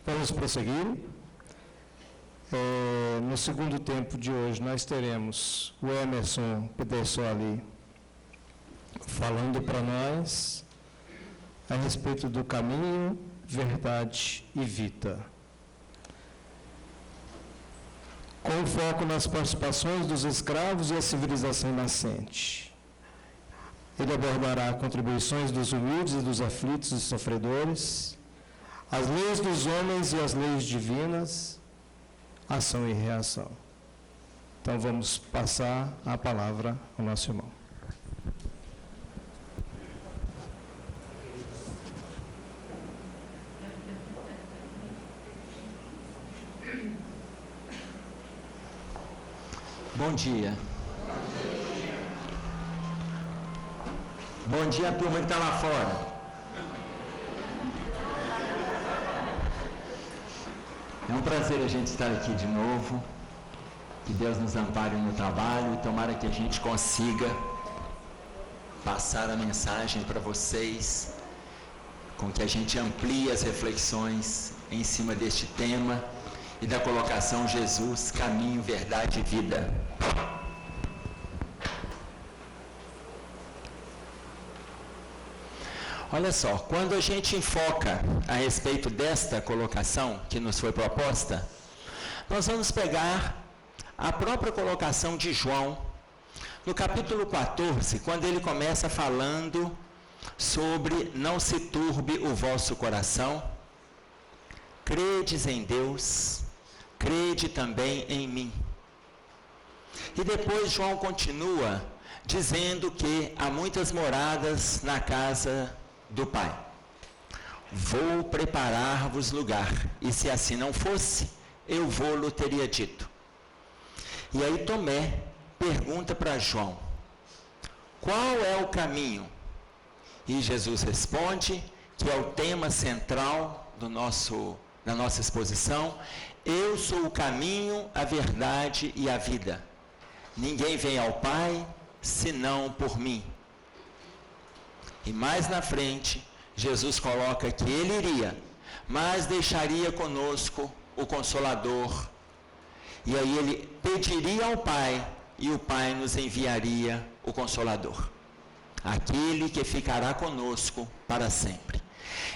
Vamos prosseguir. No segundo tempo de hoje, nós teremos o Emerson Pedersoli falando para nós a respeito do caminho, verdade e vida. Com foco nas participações dos escravos e a civilização nascente. Ele abordará contribuições dos humildes e dos aflitos e sofredores, as leis dos homens e as leis divinas, ação e reação. Então vamos passar a palavra ao nosso irmão. Bom dia. Bom dia, turma que está lá fora. É um prazer a gente estar aqui de novo. Que Deus nos ampare no trabalho e tomara que a gente consiga passar a mensagem para vocês, com que a gente amplie as reflexões em cima deste tema e da colocação Jesus, caminho, verdade e vida. Olha só, quando a gente enfoca a respeito desta colocação que nos foi proposta, nós vamos pegar a própria colocação de João, no capítulo 14, quando ele começa falando sobre não se turbe o vosso coração, credes em Deus, crede também em mim. E depois João continua dizendo que há muitas moradas na casa do Pai. Vou preparar-vos lugar, e se assim não fosse, eu vou-lo teria dito. E aí Tomé pergunta para João, qual é o caminho? E Jesus responde, que é o tema central da nossa exposição, eu sou o caminho, a verdade e a vida. Ninguém vem ao Pai, senão por mim. E mais na frente, Jesus coloca que ele iria, mas deixaria conosco o Consolador. E aí ele pediria ao Pai, e o Pai nos enviaria o Consolador. Aquele que ficará conosco para sempre.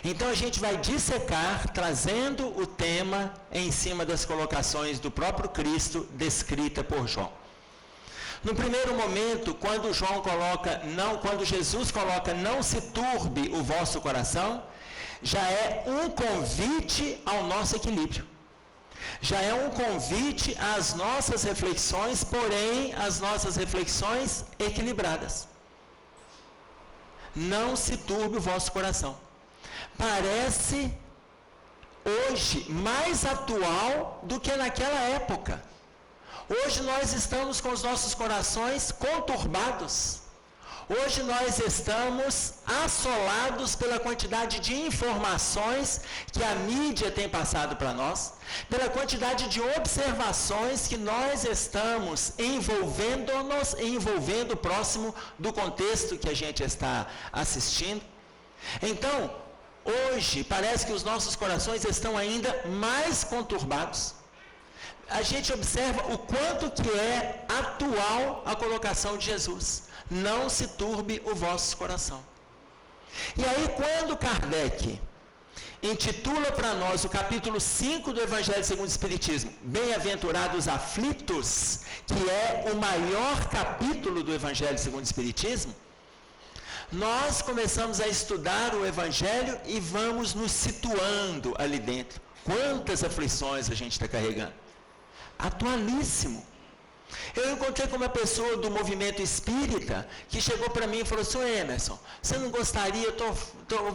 Então a gente vai dissecar, trazendo o tema em cima das colocações do próprio Cristo, descrita por João. No primeiro momento, quando Jesus coloca não se turbe o vosso coração, já é um convite ao nosso equilíbrio. Já é um convite às nossas reflexões, porém as nossas reflexões equilibradas. Não se turbe o vosso coração. Parece hoje mais atual do que naquela época. Hoje nós estamos com os nossos corações conturbados. Hoje nós estamos assolados pela quantidade de informações que a mídia tem passado para nós, pela quantidade de observações que nós estamos envolvendo-nos, envolvendo próximo do contexto que a gente está assistindo. Então, hoje parece que os nossos corações estão ainda mais conturbados. A gente observa o quanto que é atual a colocação de Jesus. Não se turbe o vosso coração. E aí quando Kardec intitula para nós o capítulo 5 do Evangelho segundo o Espiritismo, Bem-aventurados aflitos, que é o maior capítulo do Evangelho segundo o Espiritismo, nós começamos a estudar o Evangelho e vamos nos situando ali dentro. Quantas aflições a gente está carregando? Atualíssimo. Eu encontrei com uma pessoa do movimento espírita que chegou para mim e falou assim, Emerson, você não gostaria,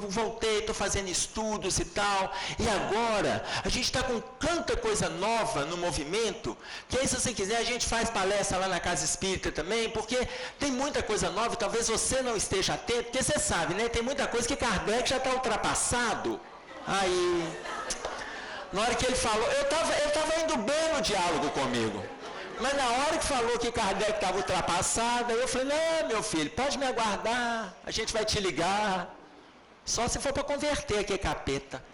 voltei, estou fazendo estudos e tal, e agora a gente está com tanta coisa nova no movimento, que aí se você quiser a gente faz palestra lá na Casa Espírita também, porque tem muita coisa nova, e talvez você não esteja atento, porque você sabe, né, tem muita coisa que Kardec já está ultrapassado. Aí, na hora que ele falou, eu estava indo bem no diálogo comigo. Mas na hora que falou que Kardec estava ultrapassado, eu falei, não, meu filho, pode me aguardar, a gente vai te ligar. Só se for para converter aqui, capeta.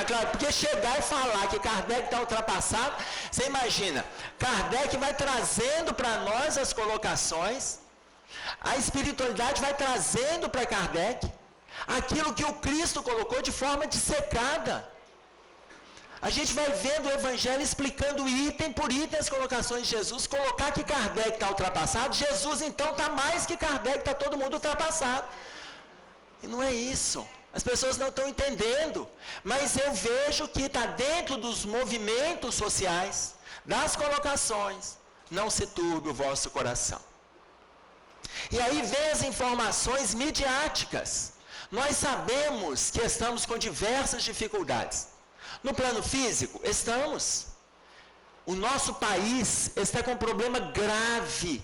É claro, porque chegar e falar que Kardec está ultrapassado, você imagina, Kardec vai trazendo para nós as colocações, a espiritualidade vai trazendo para Kardec aquilo que o Cristo colocou de forma dissecada. A gente vai vendo o Evangelho explicando item por item as colocações de Jesus. Colocar que Kardec está ultrapassado, Jesus então está mais que Kardec, está todo mundo ultrapassado. E não é isso. As pessoas não estão entendendo. Mas eu vejo que está dentro dos movimentos sociais, das colocações. Não se turbe o vosso coração. E aí vem as informações midiáticas. Nós sabemos que estamos com diversas dificuldades. No plano físico, estamos. O nosso país está com um problema grave.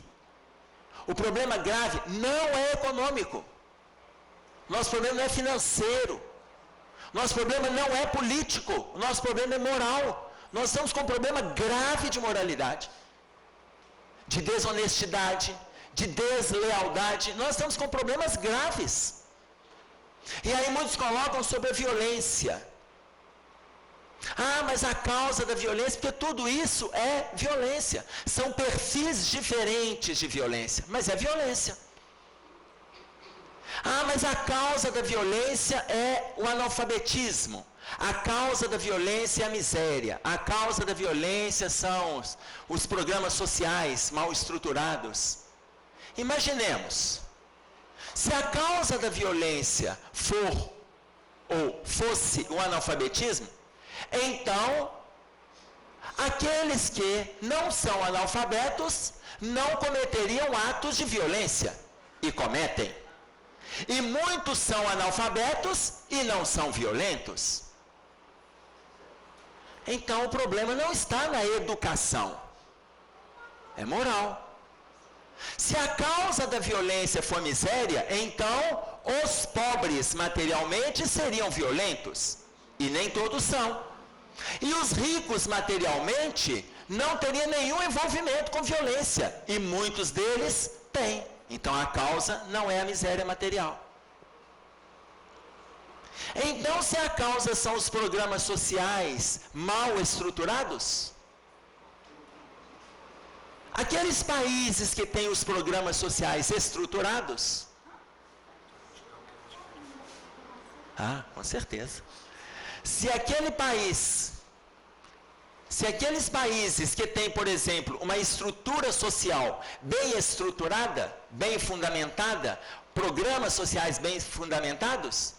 O problema grave não é econômico. Nosso problema não é financeiro. Nosso problema não é político. O nosso problema é moral. Nós estamos com um problema grave de moralidade, de desonestidade, de deslealdade. Nós estamos com problemas graves. E aí muitos colocam sobre a violência. Ah, mas a causa da violência, porque tudo isso é violência. São perfis diferentes de violência, mas é violência. Ah, mas a causa da violência é o analfabetismo. A causa da violência é a miséria. A causa da violência são os programas sociais mal estruturados. Imaginemos, se a causa da violência fosse o analfabetismo, então, aqueles que não são analfabetos não cometeriam atos de violência, e cometem. E muitos são analfabetos e não são violentos. Então, o problema não está na educação, é moral. Se a causa da violência for miséria, então os pobres materialmente seriam violentos, e nem todos são. E os ricos materialmente não teriam nenhum envolvimento com violência, e muitos deles têm. Então a causa não é a miséria material. Então, se a causa são os programas sociais mal estruturados, aqueles países que têm os programas sociais estruturados, com certeza. Se aqueles países que têm, por exemplo, uma estrutura social bem estruturada, bem fundamentada, programas sociais bem fundamentados,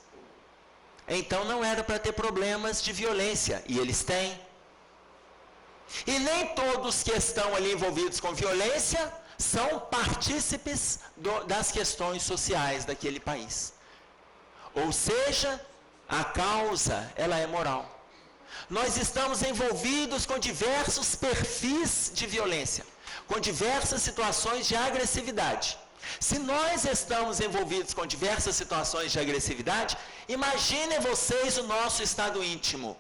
então não era para ter problemas de violência, e eles têm. E nem todos que estão ali envolvidos com violência são partícipes das questões sociais daquele país. Ou seja, a causa, ela é moral. Nós estamos envolvidos com diversos perfis de violência, com diversas situações de agressividade. Se nós estamos envolvidos com diversas situações de agressividade, imaginem vocês o nosso estado íntimo.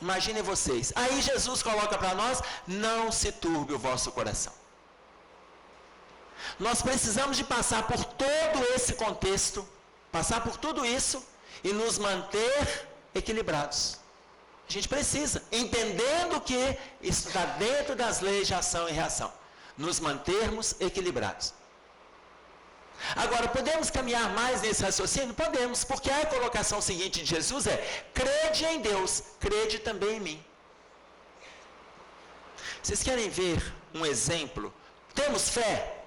Imaginem vocês. Aí Jesus coloca para nós, não se turbe o vosso coração. Nós precisamos de passar por todo esse contexto, passar por tudo isso e nos manter equilibrados. A gente precisa, entendendo que isso está dentro das leis de ação e reação, nos mantermos equilibrados. Agora, podemos caminhar mais nesse raciocínio? Podemos, porque a colocação seguinte de Jesus é: crede em Deus, crede também em mim. Vocês querem ver um exemplo? Temos fé?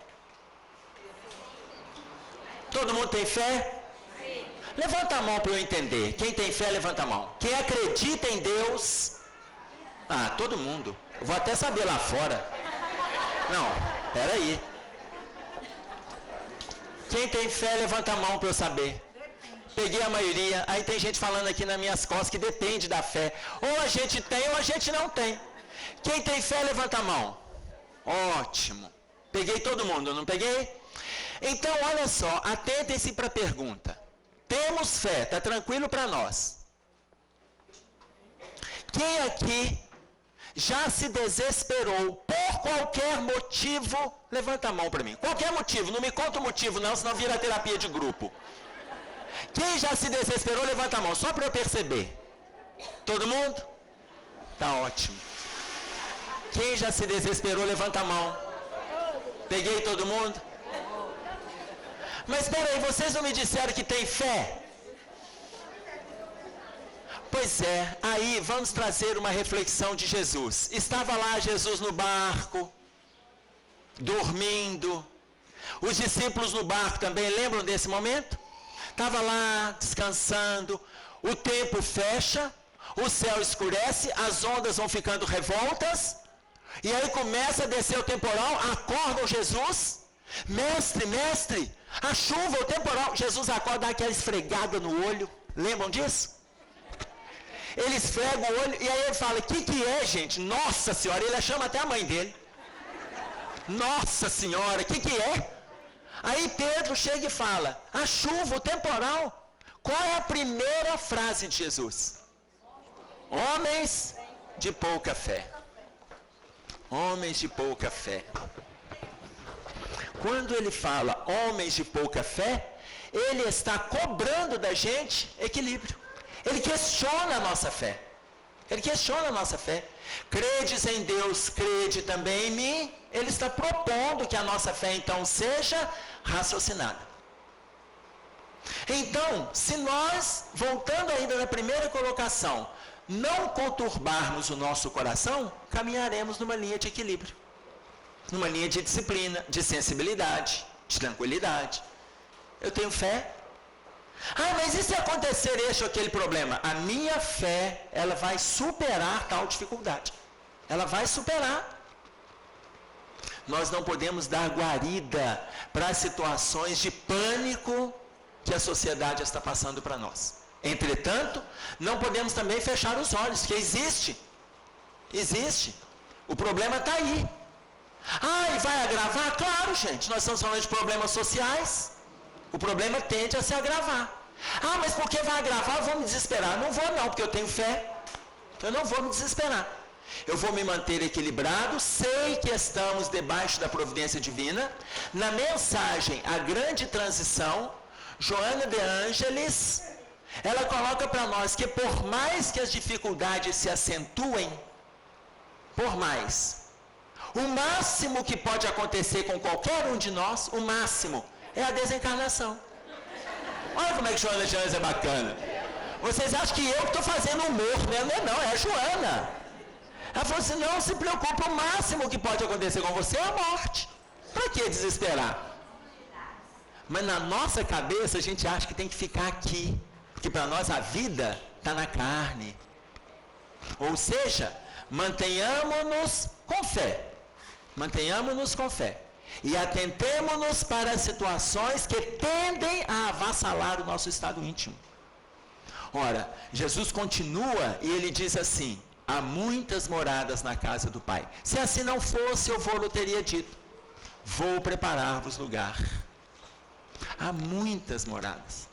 Todo mundo tem fé? Levanta a mão para eu entender. Quem tem fé, levanta a mão. Quem acredita em Deus? Todo mundo. Eu vou até saber lá fora. Não, peraí. Quem tem fé, levanta a mão para eu saber. Peguei a maioria. Aí tem gente falando aqui nas minhas costas que depende da fé. Ou a gente tem ou a gente não tem. Quem tem fé, levanta a mão. Ótimo. Peguei todo mundo, não peguei? Então, olha só, atentem-se para a pergunta. Temos fé, está tranquilo para nós. Quem aqui já se desesperou por qualquer motivo? Levanta a mão para mim. Qualquer motivo, não me conta o motivo não, senão vira terapia de grupo. Quem já se desesperou, levanta a mão, só para eu perceber. Todo mundo? Tá ótimo. Quem já se desesperou, levanta a mão. Peguei todo mundo? Mas espera aí, vocês não me disseram que tem fé? Pois é, aí vamos trazer uma reflexão de Jesus. Estava lá Jesus no barco, dormindo. Os discípulos no barco também lembram desse momento? Estava lá descansando, o tempo fecha, o céu escurece, as ondas vão ficando revoltas, e aí começa a descer o temporal, acordam Jesus, mestre, a chuva, o temporal. Jesus acorda, dá aquela esfregada no olho, lembram disso? Ele esfrega o olho, e aí ele fala, o que é, gente? Nossa Senhora, ele chama até a mãe dele. Nossa Senhora, o que é? Aí Pedro chega e fala, a chuva, o temporal. Qual é a primeira frase de Jesus? Homens de pouca fé. Homens de pouca fé. Quando ele fala homens de pouca fé, ele está cobrando da gente equilíbrio. Ele questiona a nossa fé. Ele questiona a nossa fé. Credes em Deus, crede também em mim. Ele está propondo que a nossa fé então seja raciocinada. Então, se nós, voltando ainda na primeira colocação, não conturbarmos o nosso coração, caminharemos numa linha de equilíbrio. Numa linha de disciplina, de sensibilidade, de tranquilidade. Eu tenho fé. Mas e se acontecer este ou aquele problema? A minha fé, ela vai superar tal dificuldade. Ela vai superar. Nós não podemos dar guarida para as situações de pânico que a sociedade está passando para nós. Entretanto, não podemos também fechar os olhos, que existe. Existe. O problema está aí. E vai agravar? Claro, gente. Nós estamos falando de problemas sociais. O problema tende a se agravar. Mas por que vai agravar? Eu vou me desesperar. Não vou não, porque eu tenho fé. Eu não vou me desesperar. Eu vou me manter equilibrado, sei que estamos debaixo da providência divina. Na mensagem A Grande Transição, Joana de Ângeles, ela coloca para nós que por mais que as dificuldades se acentuem, por mais, o máximo que pode acontecer com qualquer um de nós, o máximo, é a desencarnação. Olha como é que Joana de Ângeles é bacana. Vocês acham que eu que estou fazendo humor, né? Não, é a Joana. Ela falou assim, não se preocupe, o máximo que pode acontecer com você é a morte. Para que desesperar? Mas na nossa cabeça a gente acha que tem que ficar aqui. Porque para nós a vida está na carne. Ou seja, mantenhamos-nos com fé. Mantenhamos-nos com fé. E atentemo-nos para as situações que tendem a avassalar o nosso estado íntimo. Ora, Jesus continua e ele diz assim, há muitas moradas na casa do Pai. Se assim não fosse, eu vou-lhe teria dito, vou preparar-vos lugar. Há muitas moradas.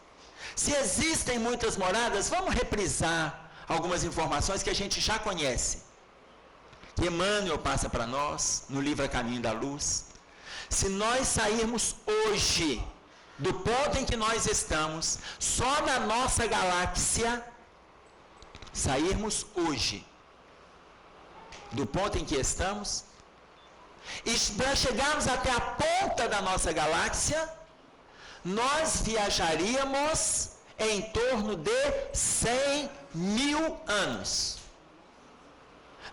Se existem muitas moradas, vamos reprisar algumas informações que a gente já conhece. Que Emmanuel passa para nós, no livro A Caminho da Luz. Se nós sairmos hoje do ponto em que nós estamos, só na nossa galáxia, sairmos hoje do ponto em que estamos, e para chegarmos até a ponta da nossa galáxia, nós viajaríamos em torno de 100.000 anos,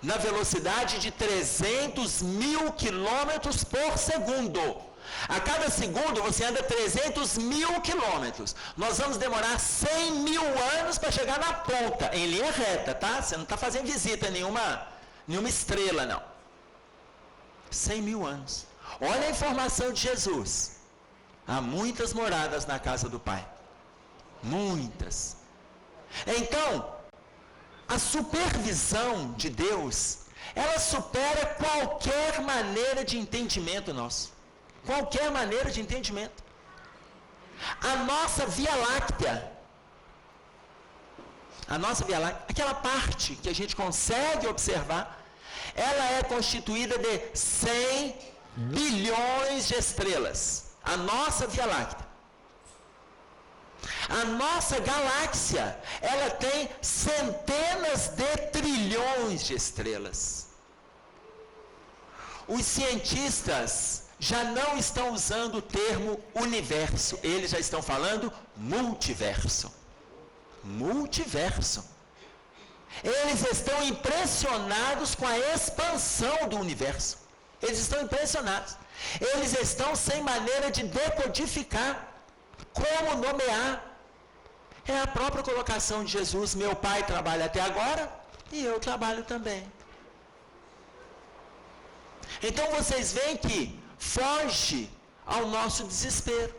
na velocidade de 300.000 quilômetros por segundo. A cada segundo você anda 300.000 quilômetros. Nós vamos demorar 100.000 anos para chegar na ponta, em linha reta, tá? Você não está fazendo visita a nenhuma estrela, não. 100.000 anos. Olha a informação de Jesus. Há muitas moradas na casa do Pai. Muitas. Então, a supervisão de Deus, ela supera qualquer maneira de entendimento nosso. Qualquer maneira de entendimento. A nossa Via Láctea, aquela parte que a gente consegue observar, ela é constituída de 100 bilhões de estrelas. A nossa Via Láctea. A nossa galáxia, ela tem centenas de trilhões de estrelas. Os cientistas já não estão usando o termo universo, eles já estão falando multiverso. Multiverso. Eles estão impressionados com a expansão do universo. Eles estão impressionados. Eles estão sem maneira de decodificar, como nomear. É a própria colocação de Jesus: meu Pai trabalha até agora e eu trabalho também. Então vocês veem que foge ao nosso desespero.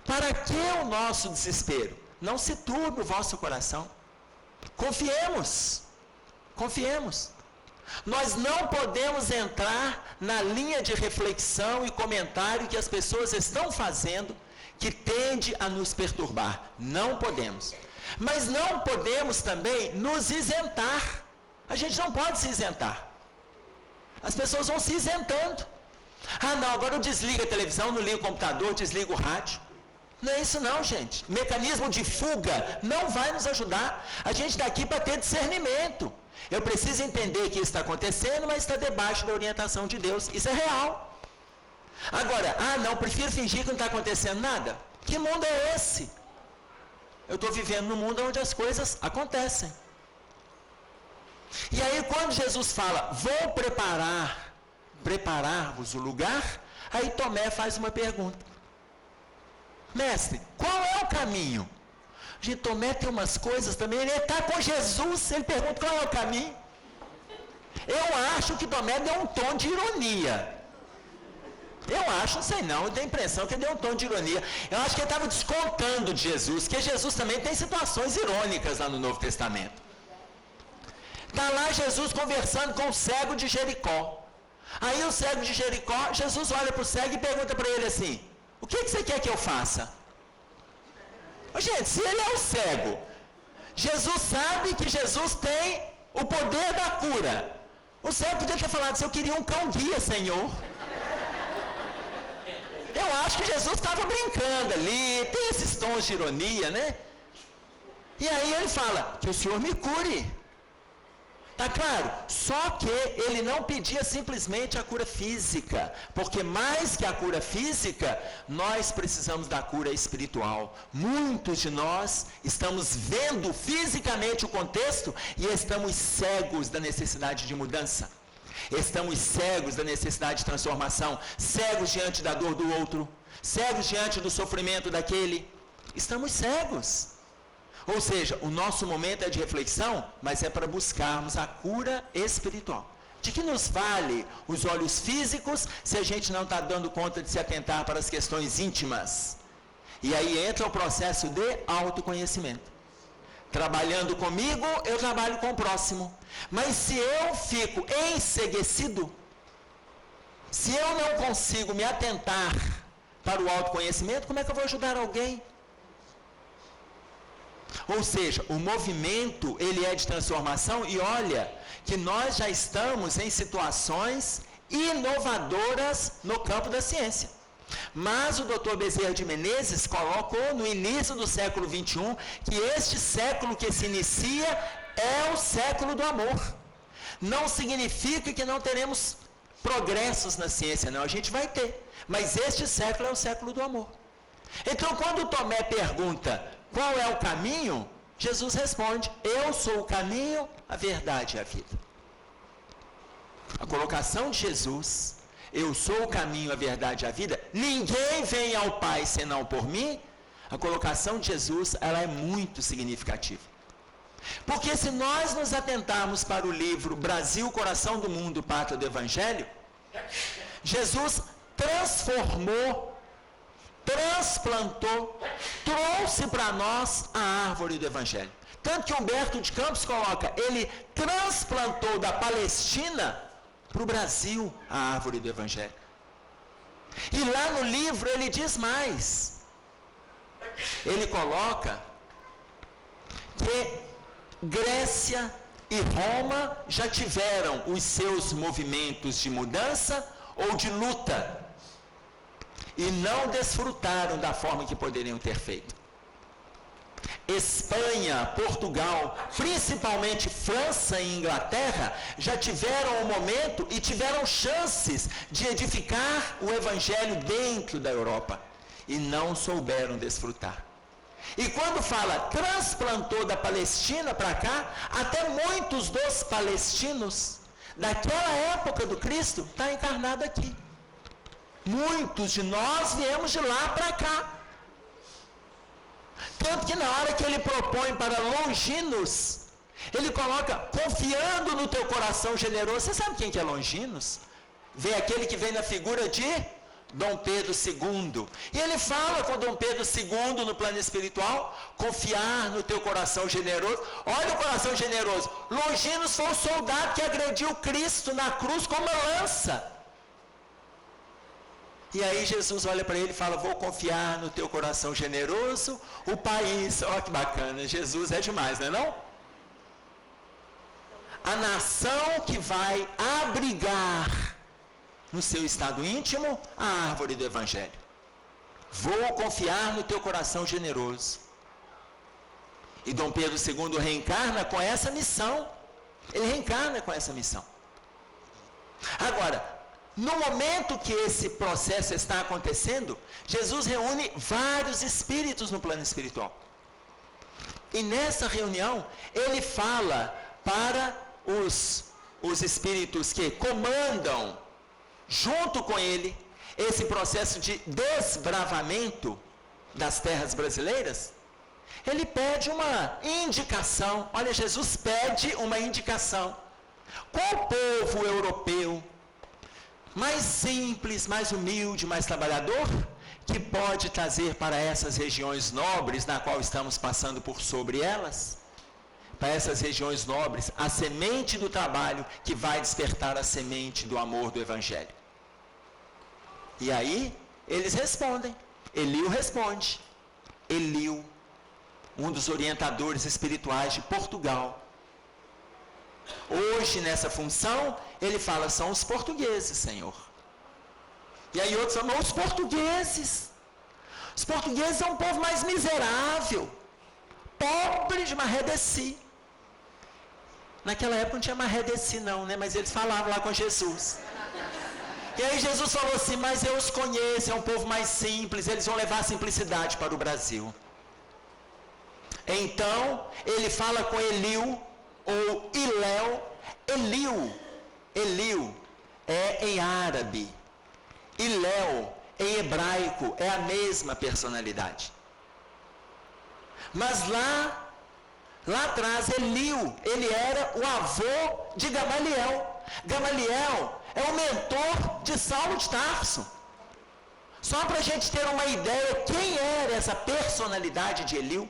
Para que o nosso desespero? Não se turbe o vosso coração. Confiemos. Confiemos. Nós não podemos entrar na linha de reflexão e comentário que as pessoas estão fazendo, que tende a nos perturbar. Não podemos. Mas não podemos também nos isentar. A gente não pode se isentar. As pessoas vão se isentando. Ah, não, agora eu desligo a televisão, não ligo o computador, desligo o rádio. Não é isso não, gente. Mecanismo de fuga não vai nos ajudar. A gente está aqui para ter discernimento. Eu preciso entender que isso está acontecendo, mas está debaixo da orientação de Deus. Isso é real. Agora, não, prefiro fingir que não está acontecendo nada. Que mundo é esse? Eu estou vivendo num mundo onde as coisas acontecem. E aí quando Jesus fala, vou preparar-vos o lugar, aí Tomé faz uma pergunta. Mestre, qual é o caminho? Gente, Tomé tem umas coisas também, ele está com Jesus, ele pergunta qual é o caminho. Eu acho que Tomé deu um tom de ironia. Eu acho, não sei não, eu tenho a impressão que ele deu um tom de ironia. Eu acho que ele estava descontando de Jesus, porque Jesus também tem situações irônicas lá no Novo Testamento. Está lá Jesus conversando com o cego de Jericó. Aí o cego de Jericó, Jesus olha para o cego e pergunta para ele assim, o que você quer que eu faça? Gente, se ele é o cego, Jesus sabe que Jesus tem o poder da cura. O cego podia ter falado, se eu queria um cão-guia, Senhor. Eu acho que Jesus estava brincando ali, tem esses tons de ironia, né? E aí ele fala, que o Senhor me cure. Tá claro? Só que ele não pedia simplesmente a cura física, porque mais que a cura física, nós precisamos da cura espiritual. Muitos de nós estamos vendo fisicamente o contexto e estamos cegos da necessidade de mudança. Estamos cegos da necessidade de transformação, cegos diante da dor do outro, cegos diante do sofrimento daquele. Estamos cegos. Ou seja, o nosso momento é de reflexão, mas é para buscarmos a cura espiritual. De que nos vale os olhos físicos se a gente não está dando conta de se atentar para as questões íntimas? E aí entra o processo de autoconhecimento. Trabalhando comigo, eu trabalho com o próximo. Mas se eu fico enceguecido, se eu não consigo me atentar para o autoconhecimento, como é que eu vou ajudar alguém? Ou seja, o movimento, ele é de transformação e olha que nós já estamos em situações inovadoras no campo da ciência. Mas o Dr. Bezerra de Menezes colocou no início do século XXI que este século que se inicia é o século do amor. Não significa que não teremos progressos na ciência, não, a gente vai ter. Mas este século é o século do amor. Então, quando Tomé pergunta qual é o caminho, Jesus responde, eu sou o caminho, a verdade e a vida. A colocação de Jesus, eu sou o caminho, a verdade e a vida, ninguém vem ao Pai senão por mim, a colocação de Jesus, ela é muito significativa. Porque se nós nos atentarmos para o livro Brasil, Coração do Mundo, Pátria do Evangelho, Jesus transformou, transplantou, trouxe para nós a árvore do Evangelho. Tanto que Humberto de Campos coloca, ele transplantou da Palestina para o Brasil a árvore do Evangelho. E lá no livro ele diz mais. Ele coloca que Grécia e Roma já tiveram os seus movimentos de mudança ou de luta e não desfrutaram da forma que poderiam ter feito. Espanha, Portugal, principalmente França e Inglaterra, já tiveram um momento e tiveram chances de edificar o evangelho dentro da Europa e não souberam desfrutar. E quando fala transplantou da Palestina para cá, até muitos dos palestinos daquela época do Cristo está encarnado aqui. Muitos de nós viemos de lá para cá. Tanto que na hora que ele propõe para Longinos, ele coloca confiando no teu coração generoso. Você sabe quem que é Longinos? Vem aquele que vem na figura de Dom Pedro II. E ele fala com Dom Pedro II no plano espiritual, confiar no teu coração generoso. Olha o coração generoso. Longinos foi o soldado que agrediu Cristo na cruz com uma lança. E aí Jesus olha para ele e fala, vou confiar no teu coração generoso, o país, olha que bacana, Jesus é demais, não é não? A nação que vai abrigar no seu estado íntimo a árvore do Evangelho. Vou confiar no teu coração generoso. E Dom Pedro II reencarna com essa missão. Ele reencarna com essa missão. Agora, no momento que esse processo está acontecendo, Jesus reúne vários espíritos no plano espiritual. E nessa reunião, ele fala para os espíritos que comandam, junto com ele, esse processo de desbravamento das terras brasileiras. Ele pede uma indicação. Olha, Jesus pede uma indicação. Qual povo europeu mais simples, mais humilde, mais trabalhador, que pode trazer para essas regiões nobres, na qual estamos passando por sobre elas, para essas regiões nobres, a semente do trabalho que vai despertar a semente do amor do Evangelho? E aí, eles respondem. Eliu responde. Eliu, um dos orientadores espirituais de Portugal. Hoje, nessa função, ele fala, são os portugueses, Senhor. E aí outros falam, os portugueses. Os portugueses são um povo mais miserável, pobre de Marredeci. Naquela época não tinha Marredeci não, né? Mas eles falavam lá com Jesus. E aí Jesus falou assim, mas eu os conheço, é um povo mais simples, eles vão levar a simplicidade para o Brasil. Então, ele fala com Eliu, ou Iléu. Eliu é em árabe. Iléu, em hebraico, é a mesma personalidade. Mas lá atrás, Eliu, ele era o avô de Gamaliel. Gamaliel é o mentor de Saulo de Tarso. Só para a gente ter uma ideia, quem era essa personalidade de Eliu?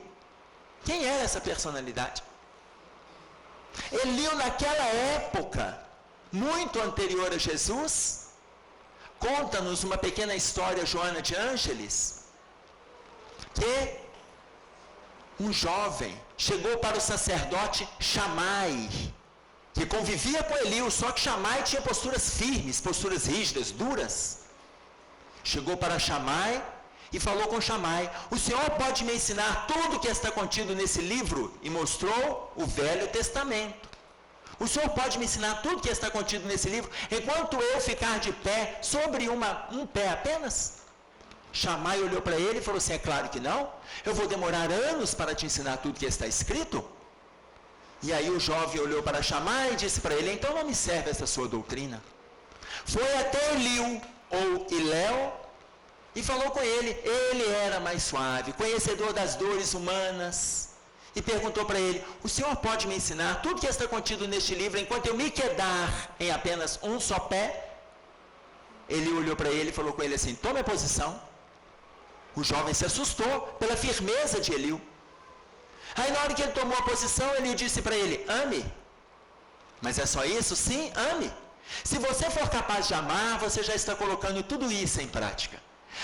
Quem era essa personalidade? Eliu, naquela época, muito anterior a Jesus, conta-nos uma pequena história, Joana de Ângeles, que um jovem chegou para o sacerdote Shammai, que convivia com Eliu, só que Shammai tinha posturas firmes, posturas rígidas, duras. Chegou para Shammai e falou com Shammai, o senhor pode me ensinar tudo que está contido nesse livro? E mostrou o Velho Testamento. O senhor pode me ensinar tudo que está contido nesse livro, enquanto eu ficar de pé sobre um pé apenas? Shammai olhou para ele e falou assim, é claro que não, eu vou demorar anos para te ensinar tudo que está escrito. E aí o jovem olhou para Shammai e disse para ele, então não me serve essa sua doutrina. Foi até Eliu, ou Iléu, e falou com ele. Ele era mais suave, conhecedor das dores humanas, e perguntou para ele, o senhor pode me ensinar tudo que está contido neste livro, enquanto eu me quedar em apenas um só pé? Ele olhou para ele e falou com ele assim, tome a posição. O jovem se assustou pela firmeza de Eliu. Aí na hora que ele tomou a posição, Eliu disse para ele, ame. Mas é só isso? Sim, ame. Se você for capaz de amar, você já está colocando tudo isso em prática.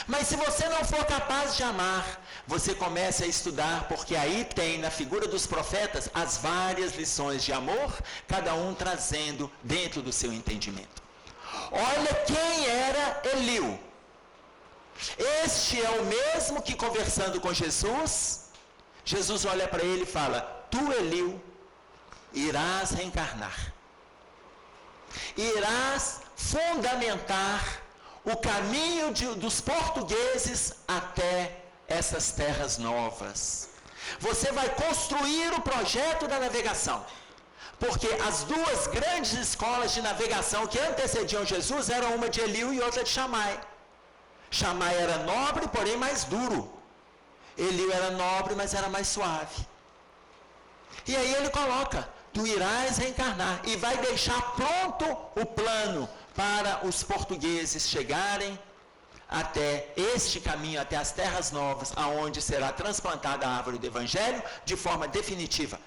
Mas se você não for capaz de amar, você comece a estudar, porque aí tem na figura dos profetas as várias lições de amor, cada um trazendo dentro do seu entendimento. Olha quem era Eliu. Este é o mesmo que, conversando com Jesus, Jesus olha para ele e fala: tu, Eliu, irás reencarnar. Irás fundamentar o caminho dos portugueses até essas terras novas. Você vai construir o projeto da navegação. Porque as duas grandes escolas de navegação que antecediam Jesus eram uma de Eliu e outra de Shammai. Shammai era nobre, porém mais duro. Eliu era nobre, mas era mais suave. E aí ele coloca: tu irás reencarnar, e vai deixar pronto o plano para os portugueses chegarem até este caminho, até as terras novas, aonde será transplantada a árvore do Evangelho de forma definitiva.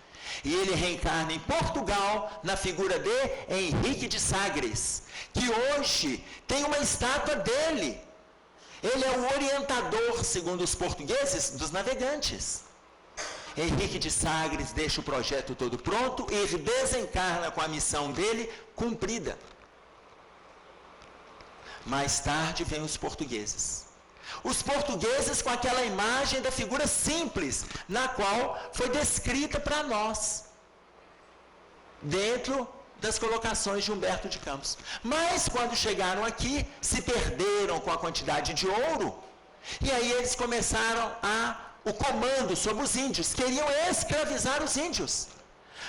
E ele reencarna em Portugal, na figura de Henrique de Sagres, que hoje tem uma estátua dele. Ele é o orientador, segundo os portugueses, dos navegantes. Henrique de Sagres deixa o projeto todo pronto e desencarna com a missão dele cumprida. Mais tarde vem os portugueses. Os portugueses com aquela imagem da figura simples, na qual foi descrita para nós, dentro das colocações de Humberto de Campos. Mas quando chegaram aqui, se perderam com a quantidade de ouro, e aí eles começaram o comando sobre os índios, queriam escravizar os índios.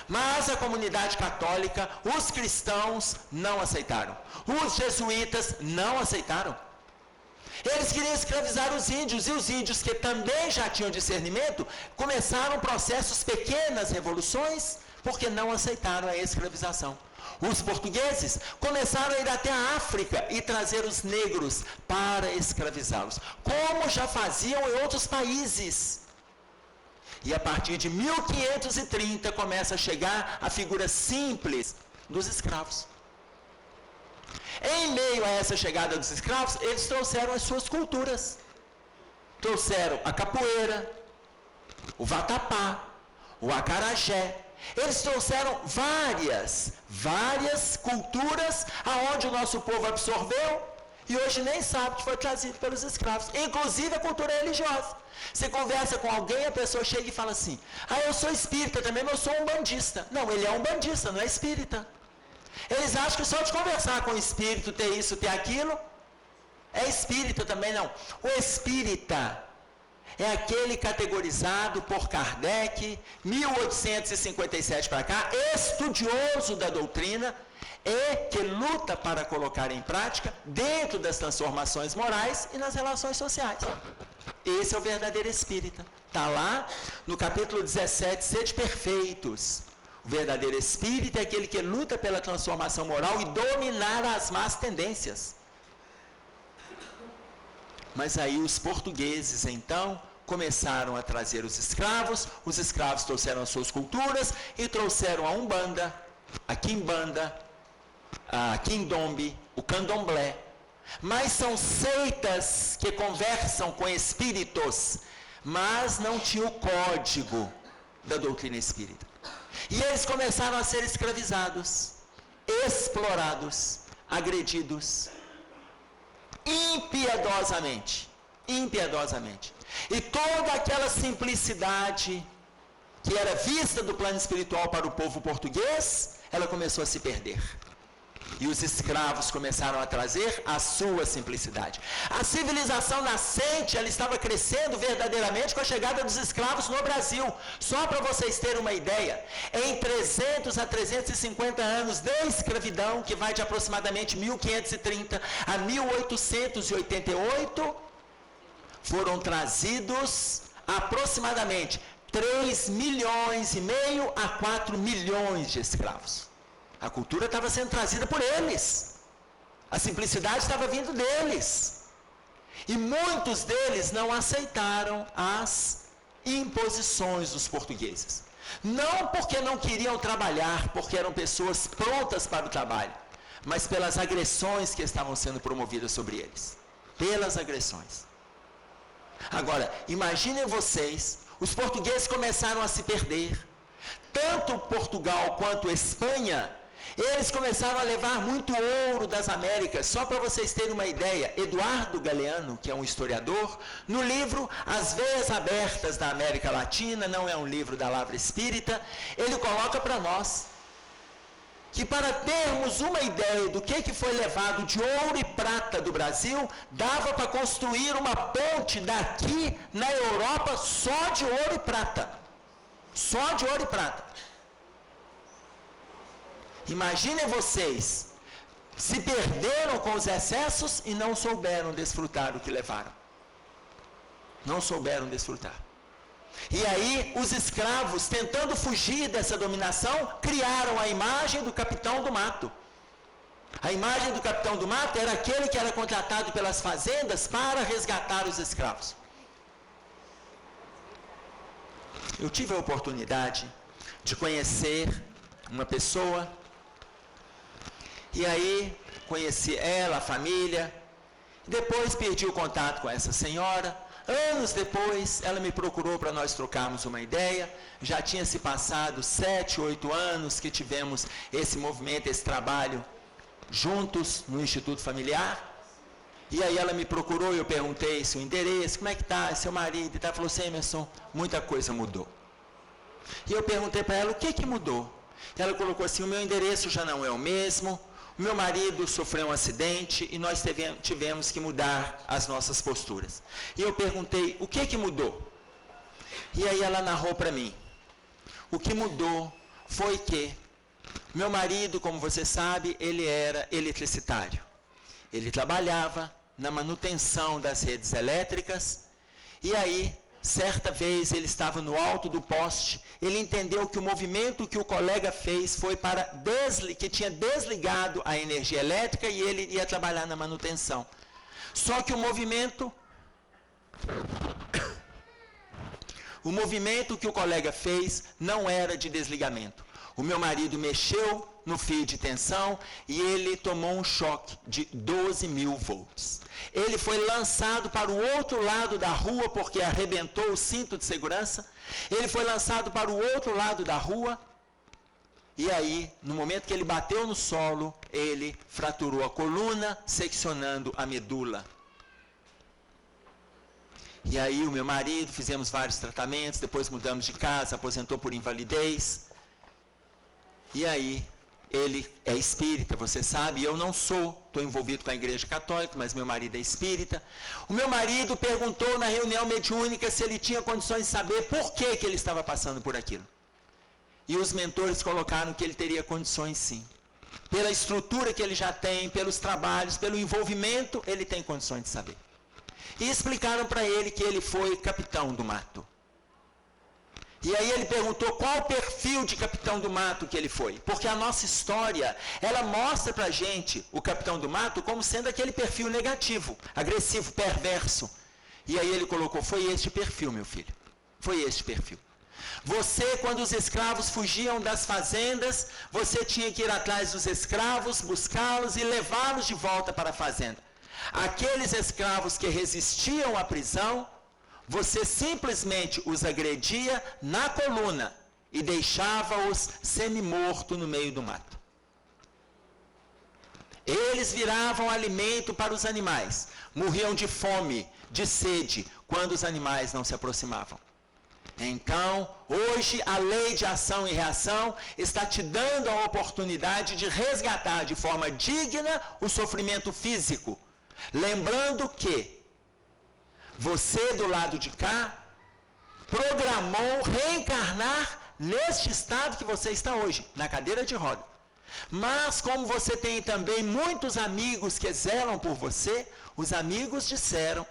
Mas a comunidade católica, os cristãos não aceitaram. Os jesuítas não aceitaram. Eles queriam escravizar os índios, e os índios, que também já tinham discernimento, começaram processos, pequenas revoluções, porque não aceitaram a escravização. Os portugueses começaram a ir até a África e trazer os negros para escravizá-los, como já faziam em outros países. E a partir de 1530 começa a chegar a figura simples dos escravos. Em meio a essa chegada dos escravos, eles trouxeram as suas culturas. Trouxeram a capoeira, o vatapá, o acarajé. Eles trouxeram várias culturas aonde o nosso povo absorveu e hoje nem sabe que foi trazido pelos escravos, inclusive a cultura religiosa. Você conversa com alguém, a pessoa chega e fala assim: eu sou espírita também, mas eu sou um bandista. Não, ele é um bandista, não é espírita. Eles acham que só de conversar com o espírito, ter isso, ter aquilo, é espírita também. Não. O espírita é aquele categorizado por Kardec, 1857 para cá, estudioso da doutrina, e que luta para colocar em prática dentro das transformações morais e nas relações sociais. Esse é o verdadeiro espírita. Está lá no capítulo 17, Sede Perfeitos. O verdadeiro espírita é aquele que luta pela transformação moral e dominar as más tendências. Mas aí os portugueses, então, começaram a trazer os escravos trouxeram as suas culturas e trouxeram a Umbanda, a Quimbanda, a Quindombe, o Candomblé. Mas são seitas que conversam com espíritos, mas não tinham o código da doutrina espírita. E eles começaram a ser escravizados, explorados, agredidos, impiedosamente. E toda aquela simplicidade que era vista do plano espiritual para o povo português, ela começou a se perder. E os escravos começaram a trazer a sua simplicidade. A civilização nascente, ela estava crescendo verdadeiramente com a chegada dos escravos no Brasil. Só para vocês terem uma ideia, em 300 a 350 anos de escravidão, que vai de aproximadamente 1530 a 1888, foram trazidos aproximadamente 3,5 milhões a 4 milhões de escravos. A cultura estava sendo trazida por eles. A simplicidade estava vindo deles. E muitos deles não aceitaram as imposições dos portugueses. Não porque não queriam trabalhar, porque eram pessoas prontas para o trabalho, mas pelas agressões que estavam sendo promovidas sobre eles. Pelas agressões. Agora, imaginem vocês, os portugueses começaram a se perder. Tanto Portugal quanto Espanha, Eles começaram a levar muito ouro das Américas. Só para vocês terem uma ideia, Eduardo Galeano, que é um historiador, no livro As Veias Abertas da América Latina, não é um livro da Lavra Espírita, ele coloca para nós que para termos uma ideia do que foi levado de ouro e prata do Brasil, dava para construir uma ponte daqui na Europa só de ouro e prata. Só de ouro e prata. Imaginem vocês, se perderam com os excessos e não souberam desfrutar o que levaram. Não souberam desfrutar. E aí, os escravos, tentando fugir dessa dominação, criaram a imagem do capitão do mato. A imagem do capitão do mato era aquele que era contratado pelas fazendas para resgatar os escravos. Eu tive a oportunidade de conhecer uma pessoa, e aí conheci ela, a família, depois perdi o contato com essa senhora. Anos depois, ela me procurou para nós trocarmos uma ideia. Já tinha se passado 7, 8 anos que tivemos esse movimento, esse trabalho juntos no Instituto Familiar. E aí ela me procurou e eu perguntei seu endereço, como é que está, seu marido? E ela falou assim: Emerson, muita coisa mudou. E eu perguntei para ela, o que mudou? Ela colocou assim: o meu endereço já não é o mesmo, o meu marido sofreu um acidente e nós tivemos que mudar as nossas posturas. E eu perguntei, o que mudou? E aí ela narrou para mim. O que mudou foi que meu marido, como você sabe, ele era eletricitário. Ele trabalhava na manutenção das redes elétricas, e aí, certa vez, ele estava no alto do poste, ele entendeu que o movimento que o colega fez foi para que tinha desligado a energia elétrica e ele ia trabalhar na manutenção. Só que o movimento que o colega fez não era de desligamento. O meu marido mexeu no fio de tensão e ele tomou um choque de 12.000 volts. Ele foi lançado para o outro lado da rua porque arrebentou o cinto de segurança. Ele foi lançado para o outro lado da rua e aí, no momento que ele bateu no solo, ele fraturou a coluna, seccionando a medula. E aí o meu marido, fizemos vários tratamentos, depois mudamos de casa, aposentou por invalidez. E aí, ele é espírita, você sabe, eu não sou, estou envolvido com a igreja católica, mas meu marido é espírita. O meu marido perguntou na reunião mediúnica se ele tinha condições de saber por que ele estava passando por aquilo. E os mentores colocaram que ele teria condições sim. Pela estrutura que ele já tem, pelos trabalhos, pelo envolvimento, ele tem condições de saber. E explicaram para ele que ele foi capitão do mato. E aí ele perguntou qual o perfil de capitão do mato que ele foi. Porque a nossa história, ela mostra pra gente o capitão do mato como sendo aquele perfil negativo, agressivo, perverso. E aí ele colocou, foi este perfil, meu filho. Foi este perfil. Você, quando os escravos fugiam das fazendas, você tinha que ir atrás dos escravos, buscá-los e levá-los de volta para a fazenda. Aqueles escravos que resistiam à prisão, você simplesmente os agredia na coluna e deixava-os semi-morto no meio do mato. Eles viravam alimento para os animais, morriam de fome, de sede, quando os animais não se aproximavam. Então, hoje a lei de ação e reação está te dando a oportunidade de resgatar de forma digna o sofrimento físico, lembrando que você do lado de cá programou reencarnar neste estado que você está hoje, na cadeira de roda. Mas como você tem também muitos amigos que zelam por você, os amigos disseram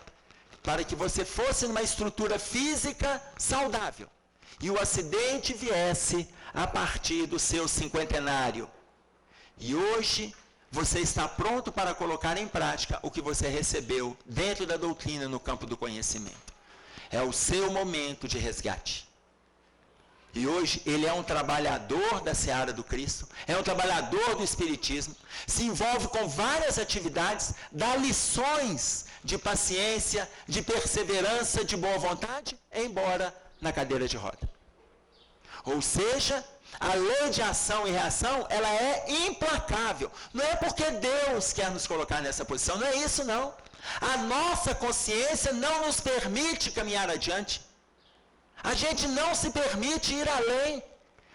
para que você fosse numa estrutura física saudável e o acidente viesse a partir do seu cinquentenário. E hoje você está pronto para colocar em prática o que você recebeu dentro da doutrina no campo do conhecimento. É o seu momento de resgate. E hoje ele é um trabalhador da seara do Cristo, é um trabalhador do Espiritismo, se envolve com várias atividades, dá lições de paciência, de perseverança, de boa vontade, embora na cadeira de roda. Ou seja, A lei de ação e reação, ela é implacável. Não é porque Deus quer nos colocar nessa posição, não é isso não. A nossa consciência não nos permite caminhar adiante. A gente não se permite ir além.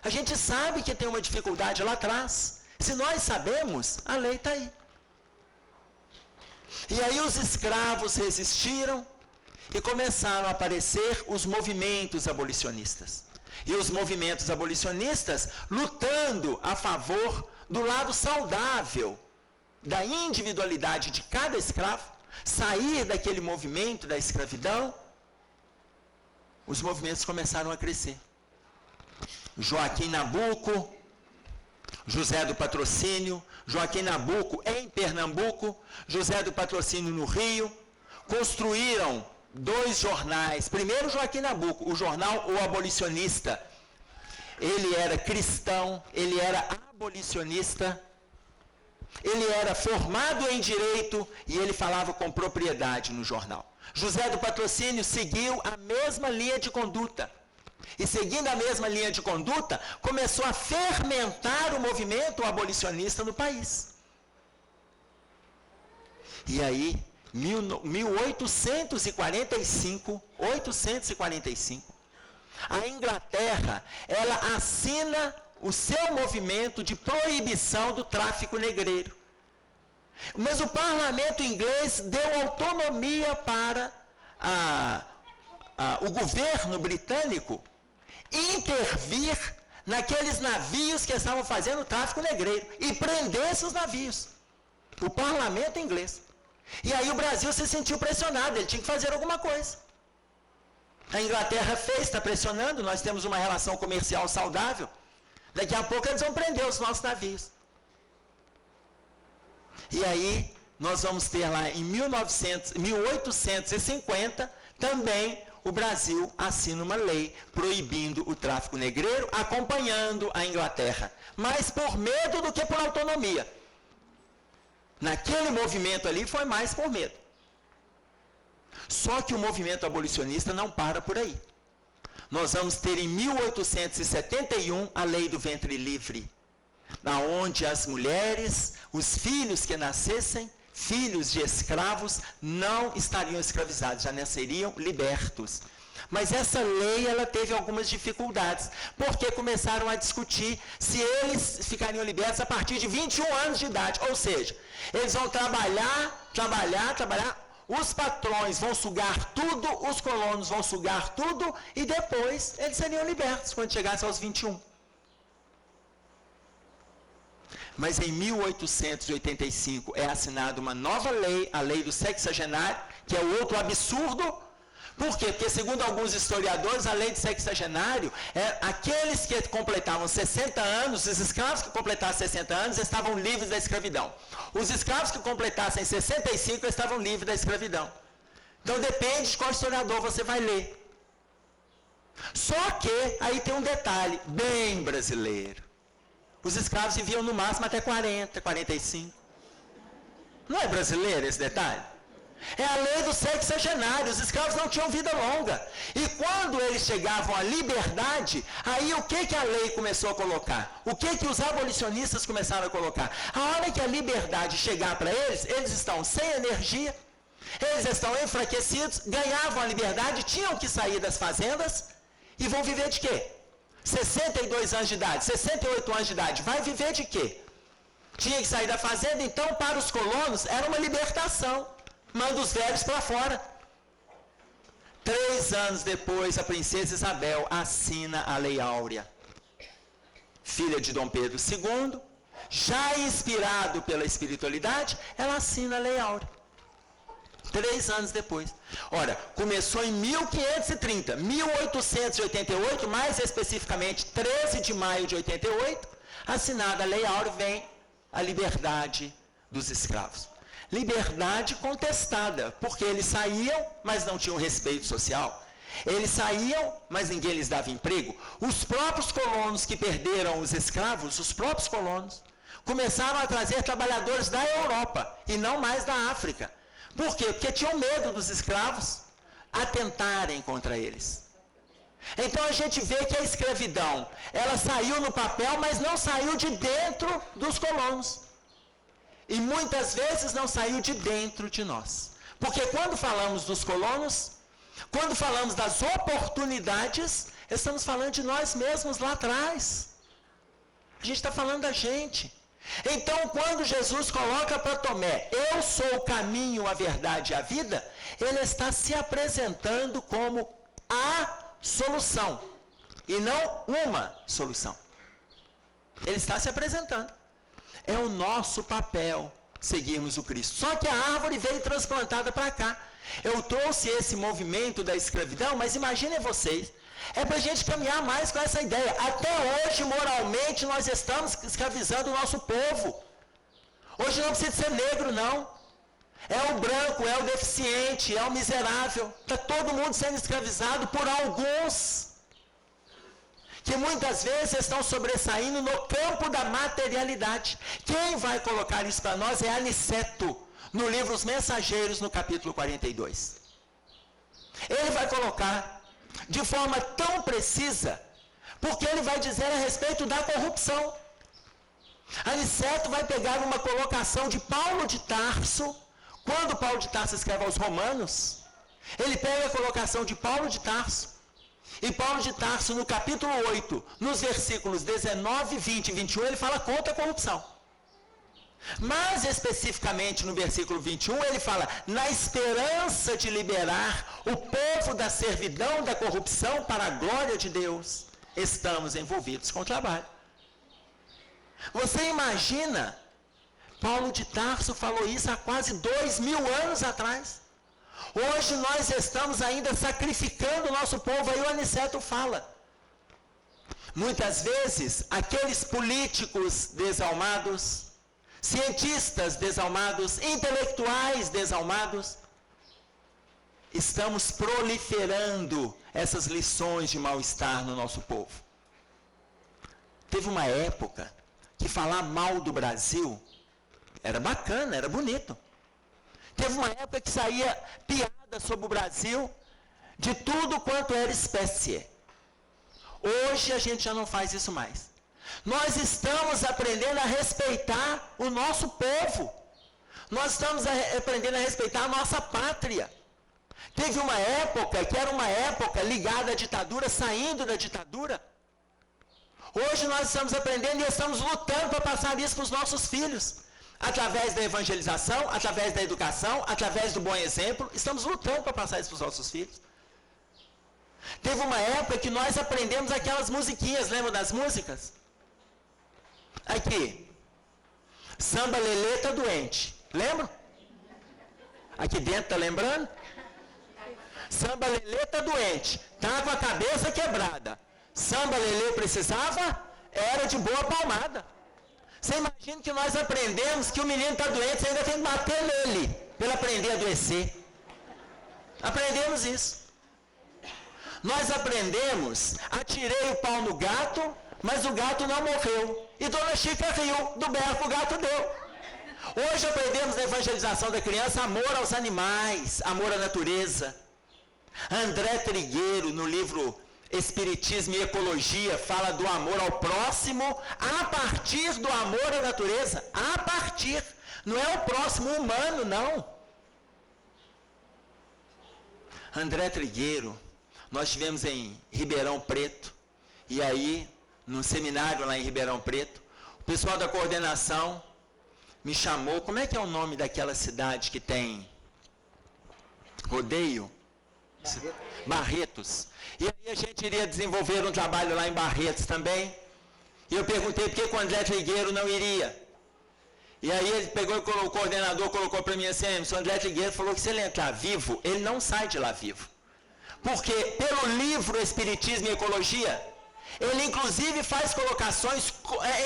A gente sabe que tem uma dificuldade lá atrás. Se nós sabemos, a lei está aí. E aí os escravos resistiram e começaram a aparecer os movimentos abolicionistas. E os movimentos abolicionistas lutando a favor do lado saudável da individualidade de cada escravo, sair daquele movimento da escravidão. Os movimentos começaram a crescer. Joaquim Nabuco, José do Patrocínio, Joaquim Nabuco em Pernambuco, José do Patrocínio no Rio, construíram 2 jornais. Primeiro Joaquim Nabuco, o jornal O Abolicionista. Ele era cristão, ele era abolicionista, ele era formado em direito e ele falava com propriedade no jornal. José do Patrocínio seguiu a mesma linha de conduta. E seguindo a mesma linha de conduta, começou a fermentar o movimento abolicionista no país. E aí, 1845, a Inglaterra, ela assina o seu movimento de proibição do tráfico negreiro. Mas o parlamento inglês deu autonomia para o governo britânico intervir naqueles navios que estavam fazendo tráfico negreiro e prendesse os navios. O parlamento inglês. E aí o Brasil se sentiu pressionado, ele tinha que fazer alguma coisa. A Inglaterra fez, está pressionando, nós temos uma relação comercial saudável. Daqui a pouco eles vão prender os nossos navios. E aí nós vamos ter lá em 1850 também o Brasil assina uma lei proibindo o tráfico negreiro, acompanhando a Inglaterra, mais por medo do que por autonomia. Naquele movimento ali foi mais por medo. Só que o movimento abolicionista não para por aí. Nós vamos ter em 1871 a lei do ventre livre, onde as mulheres, os filhos que nascessem, filhos de escravos, não estariam escravizados, já nasceriam libertos. Mas essa lei, ela teve algumas dificuldades, porque começaram a discutir se eles ficariam libertos a partir de 21 anos de idade. Ou seja, eles vão trabalhar, os patrões vão sugar tudo, os colonos vão sugar tudo, e depois eles seriam libertos, quando chegassem aos 21. Mas em 1885 é assinada uma nova lei, a lei do sexagenário, que é outro absurdo. Por quê? Porque segundo alguns historiadores, a lei do sexagenário é aqueles que completavam 60 anos, os escravos que completassem 60 anos estavam livres da escravidão. Os escravos que completassem 65 estavam livres da escravidão. Então depende de qual historiador você vai ler. Só que aí tem um detalhe bem brasileiro. Os escravos viviam no máximo até 40, 45. Não é brasileiro esse detalhe? É a lei do sexagenário, os escravos não tinham vida longa. E quando eles chegavam à liberdade, aí o que a lei começou a colocar? O que os abolicionistas começaram a colocar? A hora que a liberdade chegar para eles, eles estão sem energia, eles estão enfraquecidos, ganhavam a liberdade, tinham que sair das fazendas e vão viver de quê? 62 anos de idade, 68 anos de idade, vai viver de quê? Tinha que sair da fazenda, então para os colonos era uma libertação. Manda os velhos para fora. 3 anos depois, a princesa Isabel assina a Lei Áurea. Filha de Dom Pedro II, já inspirado pela espiritualidade, ela assina a Lei Áurea. 3 anos depois. Ora, começou em 1530, 1888, mais especificamente 13 de maio de 88, assinada a Lei Áurea, vem a liberdade dos escravos. Liberdade contestada, porque eles saíam, mas não tinham respeito social. Eles saíam, mas ninguém lhes dava emprego. Os próprios colonos que perderam os escravos, os próprios colonos, começaram a trazer trabalhadores da Europa e não mais da África. Por quê? Porque tinham medo dos escravos atentarem contra eles. Então a gente vê que a escravidão, ela saiu no papel, mas não saiu de dentro dos colonos. E muitas vezes não saiu de dentro de nós. Porque quando falamos dos colonos, quando falamos das oportunidades, estamos falando de nós mesmos lá atrás. A gente está falando da gente. Então, quando Jesus coloca para Tomé, eu sou o caminho, a verdade e a vida, ele está se apresentando como a solução, e não uma solução. Ele está se apresentando. É o nosso papel seguirmos o Cristo. Só que a árvore veio transplantada para cá. Eu trouxe esse movimento da escravidão, mas imaginem vocês, é para a gente caminhar mais com essa ideia. Até hoje, moralmente, nós estamos escravizando o nosso povo. Hoje não precisa ser negro, não. É o branco, é o deficiente, é o miserável. Está todo mundo sendo escravizado por alguns, que muitas vezes estão sobressaindo no campo da materialidade. Quem vai colocar isso para nós é Aniceto, no livro Os Mensageiros, no capítulo 42. Ele vai colocar de forma tão precisa, porque ele vai dizer a respeito da corrupção. Aniceto vai pegar uma colocação de Paulo de Tarso, quando Paulo de Tarso escreve aos Romanos, ele pega a colocação de Paulo de Tarso, e Paulo de Tarso, no capítulo 8, nos versículos 19, 20 e 21, ele fala contra a corrupção. Mas, especificamente no versículo 21, ele fala, na esperança de liberar o povo da servidão da corrupção para a glória de Deus, estamos envolvidos com o trabalho. Você imagina, Paulo de Tarso falou isso há quase 2000 anos atrás. Hoje nós estamos ainda sacrificando o nosso povo, aí o Aniceto fala. Muitas vezes, aqueles políticos desalmados, cientistas desalmados, intelectuais desalmados, estamos proliferando essas lições de mal-estar no nosso povo. Teve uma época que falar mal do Brasil era bacana, era bonito. Teve uma época que saía piada sobre o Brasil de tudo quanto era espécie. Hoje a gente já não faz isso mais. Nós estamos aprendendo a respeitar o nosso povo. Nós estamos aprendendo a respeitar a nossa pátria. Teve uma época que era uma época ligada à ditadura, saindo da ditadura. Hoje nós estamos aprendendo e estamos lutando para passar isso para os nossos filhos. Através da evangelização, através da educação, através do bom exemplo, estamos lutando para passar isso para os nossos filhos. Teve uma época que nós aprendemos aquelas musiquinhas, lembram das músicas? Aqui, Samba Lelê tá doente, lembra? Aqui dentro, tá lembrando? Samba Lelê tá doente, tá com a cabeça quebrada. Samba Lelê precisava, era de boa palmada. Você imagina que nós aprendemos que o menino está doente, você ainda tem que bater nele, para ele aprender a adoecer. Aprendemos isso. Nós aprendemos, atirei o pau no gato, mas o gato não morreu. E Dona Chica riu, do berro que o gato deu. Hoje aprendemos na evangelização da criança amor aos animais, amor à natureza. André Trigueiro, no livro Espiritismo e Ecologia, fala do amor ao próximo a partir do amor à natureza. A partir. Não é o próximo humano, não. André Trigueiro, nós estivemos em Ribeirão Preto, e aí, num seminário lá em Ribeirão Preto, o pessoal da coordenação me chamou. Como é que é o nome daquela cidade que tem rodeio? Barretos. E aí a gente iria desenvolver um trabalho lá em Barretos também. E eu perguntei por que o André Trigueiro não iria. E aí ele pegou e o coordenador colocou para mim assim, o André Trigueiro falou que se ele entrar vivo, ele não sai de lá vivo. Porque pelo livro Espiritismo e Ecologia, ele inclusive faz colocações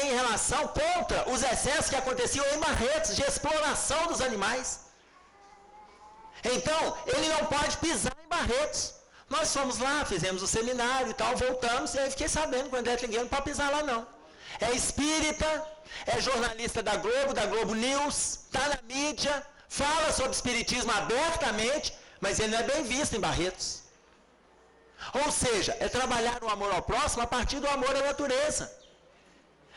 em relação contra os excessos que aconteciam em Barretos, de exploração dos animais. Então, ele não pode pisar em Barretos. Nós fomos lá, fizemos o seminário e tal, voltamos, e aí fiquei sabendo que o André Trigueiro não pode pisar lá não. É espírita, é jornalista da Globo News, está na mídia, fala sobre espiritismo abertamente, mas ele não é bem visto em Barretos. Ou seja, é trabalhar o amor ao próximo a partir do amor à natureza.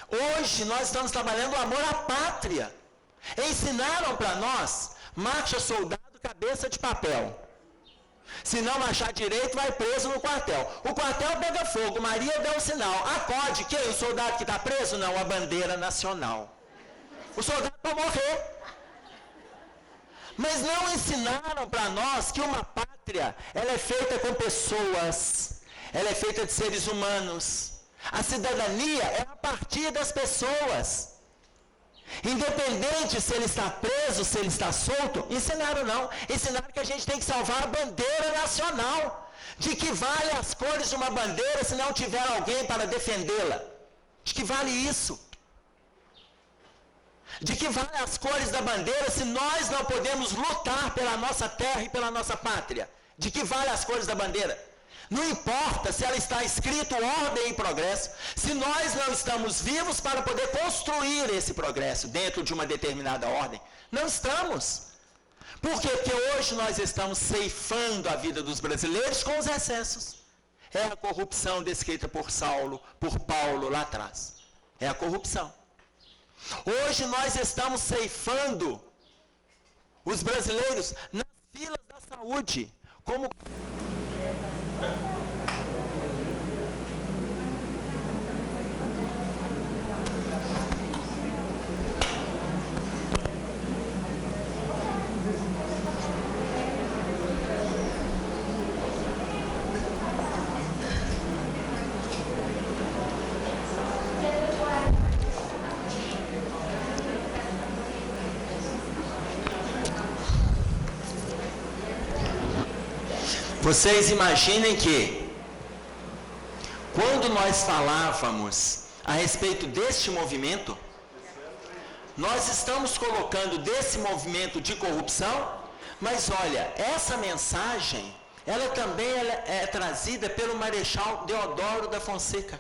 Hoje nós estamos trabalhando o amor à pátria. Ensinaram para nós, marcha soldado, cabeça de papel. Se não marchar direito, vai preso no quartel. O quartel pega fogo, Maria dá um sinal. Acorde, quem? O soldado que está preso? Não, a bandeira nacional. O soldado vai morrer. Mas não ensinaram para nós que uma pátria, ela é feita com pessoas, ela é feita de seres humanos. A cidadania é a partir das pessoas. Independente se ele está preso, se ele está solto, ensinaram não. Ensinaram que a gente tem que salvar a bandeira nacional. De que vale as cores de uma bandeira se não tiver alguém para defendê-la? De que vale isso? De que vale as cores da bandeira se nós não podemos lutar pela nossa terra e pela nossa pátria? De que vale as cores da bandeira? Não importa se ela está escrito ordem e progresso, se nós não estamos vivos para poder construir esse progresso dentro de uma determinada ordem. Não estamos. Por quê? Porque hoje nós estamos ceifando a vida dos brasileiros com os excessos. É a corrupção descrita por Paulo lá atrás. É a corrupção. Hoje nós estamos ceifando os brasileiros nas filas da saúde, como... Vocês imaginem que, quando nós falávamos a respeito deste movimento, nós estamos colocando desse movimento de corrupção, mas olha, essa mensagem, ela também é trazida pelo Marechal Deodoro da Fonseca.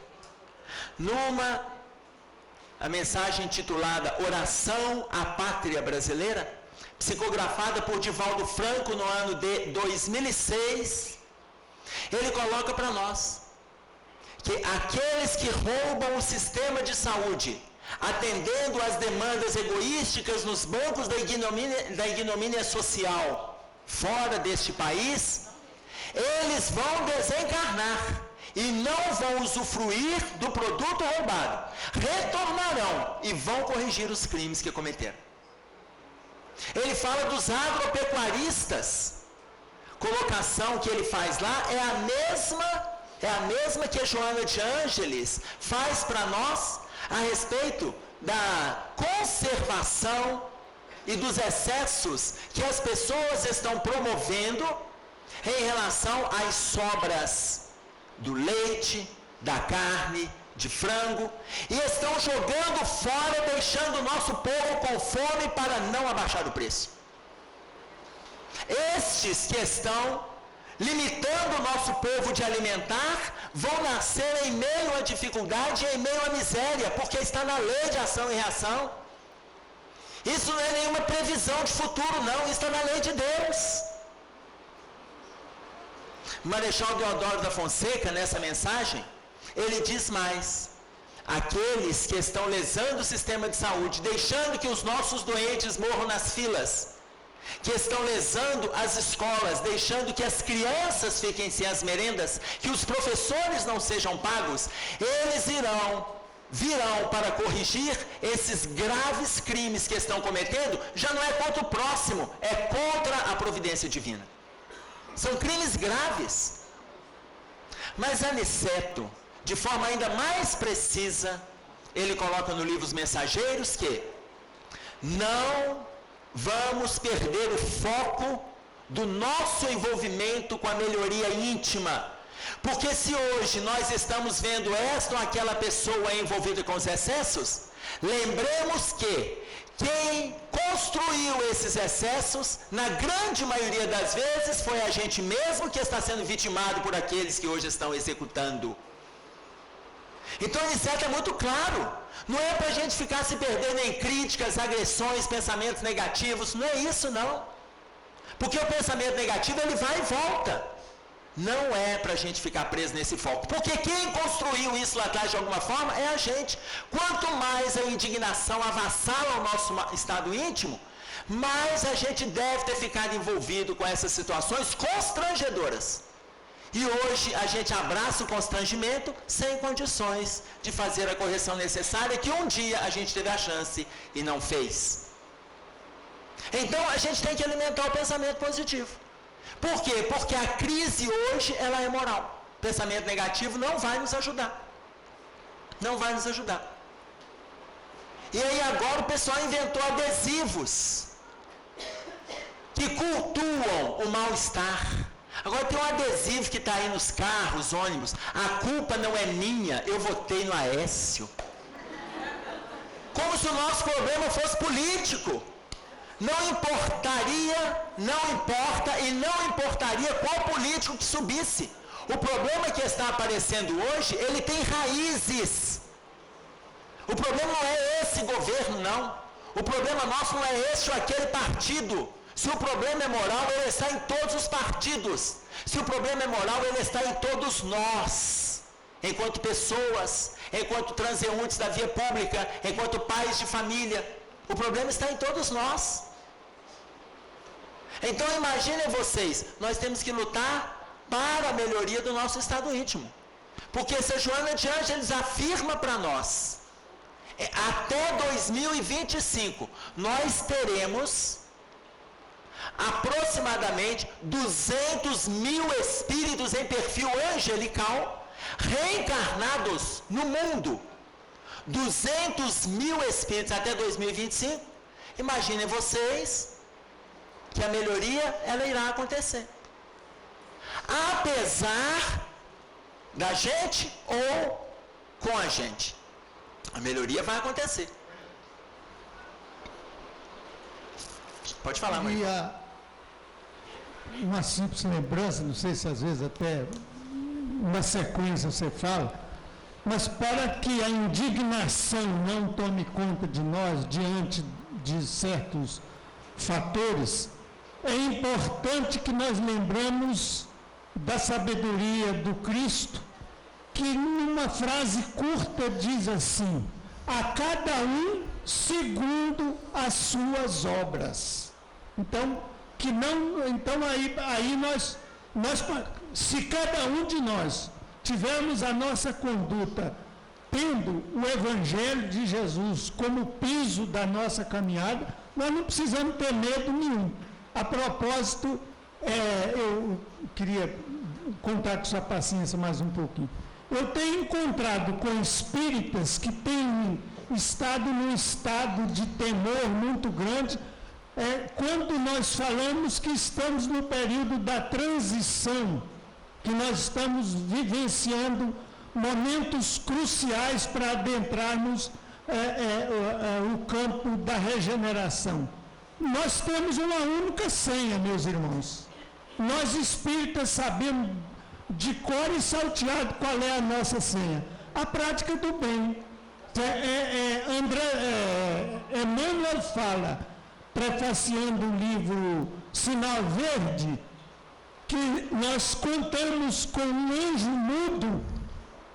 A mensagem intitulada Oração à Pátria Brasileira, psicografada por Divaldo Franco no ano de 2006, ele coloca para nós que aqueles que roubam o sistema de saúde, atendendo às demandas egoísticas nos bancos da ignomínia social fora deste país, eles vão desencarnar e não vão usufruir do produto roubado, retornarão e vão corrigir os crimes que cometeram. Ele fala dos agropecuaristas. Colocação que ele faz lá é a mesma que a Joana de Ângeles faz para nós a respeito da conservação e dos excessos que as pessoas estão promovendo em relação às sobras do leite, da carne, de frango, e estão jogando fora, deixando o nosso povo com fome para não abaixar o preço. Estes que estão limitando o nosso povo de alimentar, vão nascer em meio à dificuldade e em meio à miséria, porque está na lei de ação e reação. Isso não é nenhuma previsão de futuro, não, isso está na lei de Deus. Marechal Deodoro da Fonseca, nessa mensagem, ele diz mais: aqueles que estão lesando o sistema de saúde, deixando que os nossos doentes morram nas filas, que estão lesando as escolas, deixando que as crianças fiquem sem as merendas, que os professores não sejam pagos, eles virão para corrigir esses graves crimes que estão cometendo. Já não é contra o próximo, é contra a providência divina. São crimes graves. Mas Aniceto, de forma ainda mais precisa, ele coloca no livro Os Mensageiros que não vamos perder o foco do nosso envolvimento com a melhoria íntima. Porque se hoje nós estamos vendo esta ou aquela pessoa envolvida com os excessos, lembremos que quem construiu esses excessos, na grande maioria das vezes, foi a gente mesmo que está sendo vitimado por aqueles que hoje estão executando. Então isso é muito claro. Não é para a gente ficar se perdendo em críticas, agressões, pensamentos negativos. Não é isso, não. Porque o pensamento negativo, ele vai e volta. Não é para a gente ficar preso nesse foco. Porque quem construiu isso lá atrás de alguma forma é a gente. Quanto mais a indignação avassala o nosso estado íntimo, mais a gente deve ter ficado envolvido com essas situações constrangedoras. E hoje a gente abraça o constrangimento sem condições de fazer a correção necessária que um dia a gente teve a chance e não fez. Então a gente tem que alimentar o pensamento positivo. Por quê? Porque a crise hoje ela é moral. Pensamento negativo não vai nos ajudar. Não vai nos ajudar. E aí agora o pessoal inventou adesivos que cultuam o mal-estar. Agora tem um adesivo que está aí nos carros, ônibus. A culpa não é minha, eu votei no Aécio. Como se o nosso problema fosse político. Não importaria, não importa e não importaria qual político que subisse. O problema que está aparecendo hoje, ele tem raízes. O problema não é esse governo, não. O problema nosso não é esse ou aquele partido. Se o problema é moral, ele está em todos os partidos. Se o problema é moral, ele está em todos nós. Enquanto pessoas, enquanto transeuntes da via pública, enquanto pais de família. O problema está em todos nós. Então imaginem vocês, nós temos que lutar para a melhoria do nosso estado íntimo. Porque se a Joana de Ângeles afirma para nós, até 2025, nós teremos aproximadamente 200 mil espíritos em perfil angelical reencarnados no mundo. 200 mil espíritos até 2025. Imaginem vocês que a melhoria ela irá acontecer. Apesar da gente ou com a gente. A melhoria vai acontecer. Pode falar, mãe. Uma simples lembrança, não sei se às vezes até uma sequência você fala, mas para que a indignação não tome conta de nós diante de certos fatores, é importante que nós lembramos da sabedoria do Cristo, que numa frase curta diz assim: a cada um segundo as suas obras. Então, aí nós, se cada um de nós tivermos a nossa conduta tendo o Evangelho de Jesus como piso da nossa caminhada, nós não precisamos ter medo nenhum. A propósito, eu queria contar com sua paciência mais um pouquinho. Eu tenho encontrado com espíritas que têm estado num estado de temor muito grande, quando nós falamos que estamos no período da transição, que nós estamos vivenciando momentos cruciais para adentrarmos o campo da regeneração. Nós temos uma única senha, meus irmãos. Nós espíritas sabemos de cor e salteado qual é a nossa senha. A prática do bem. Emmanuel fala, prefaciando o livro Sinal Verde, que nós contamos com um anjo mudo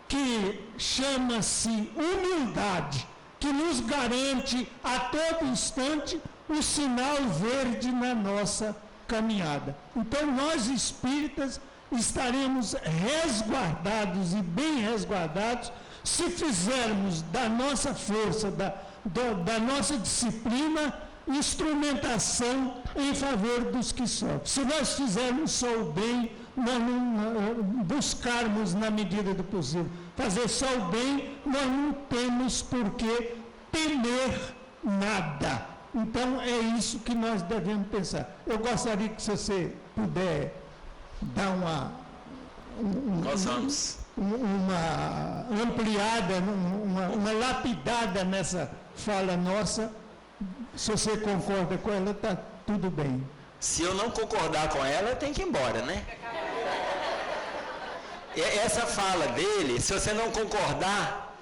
que chama-se humildade, que nos garante a todo instante o sinal verde na nossa caminhada. Então nós espíritas estaremos resguardados e bem resguardados se fizermos da nossa força, da nossa disciplina, instrumentação em favor dos que sofrem. Se nós fizermos só o bem, nós não buscarmos na medida do possível fazer só o bem, nós não temos por que temer nada. Então é isso que nós devemos pensar. Eu gostaria que você puder dar uma ampliada, uma lapidada nessa fala nossa. Se você concorda com ela, está tudo bem. Se eu não concordar com ela, eu tenho que ir embora, né? Essa fala dele, se você não concordar,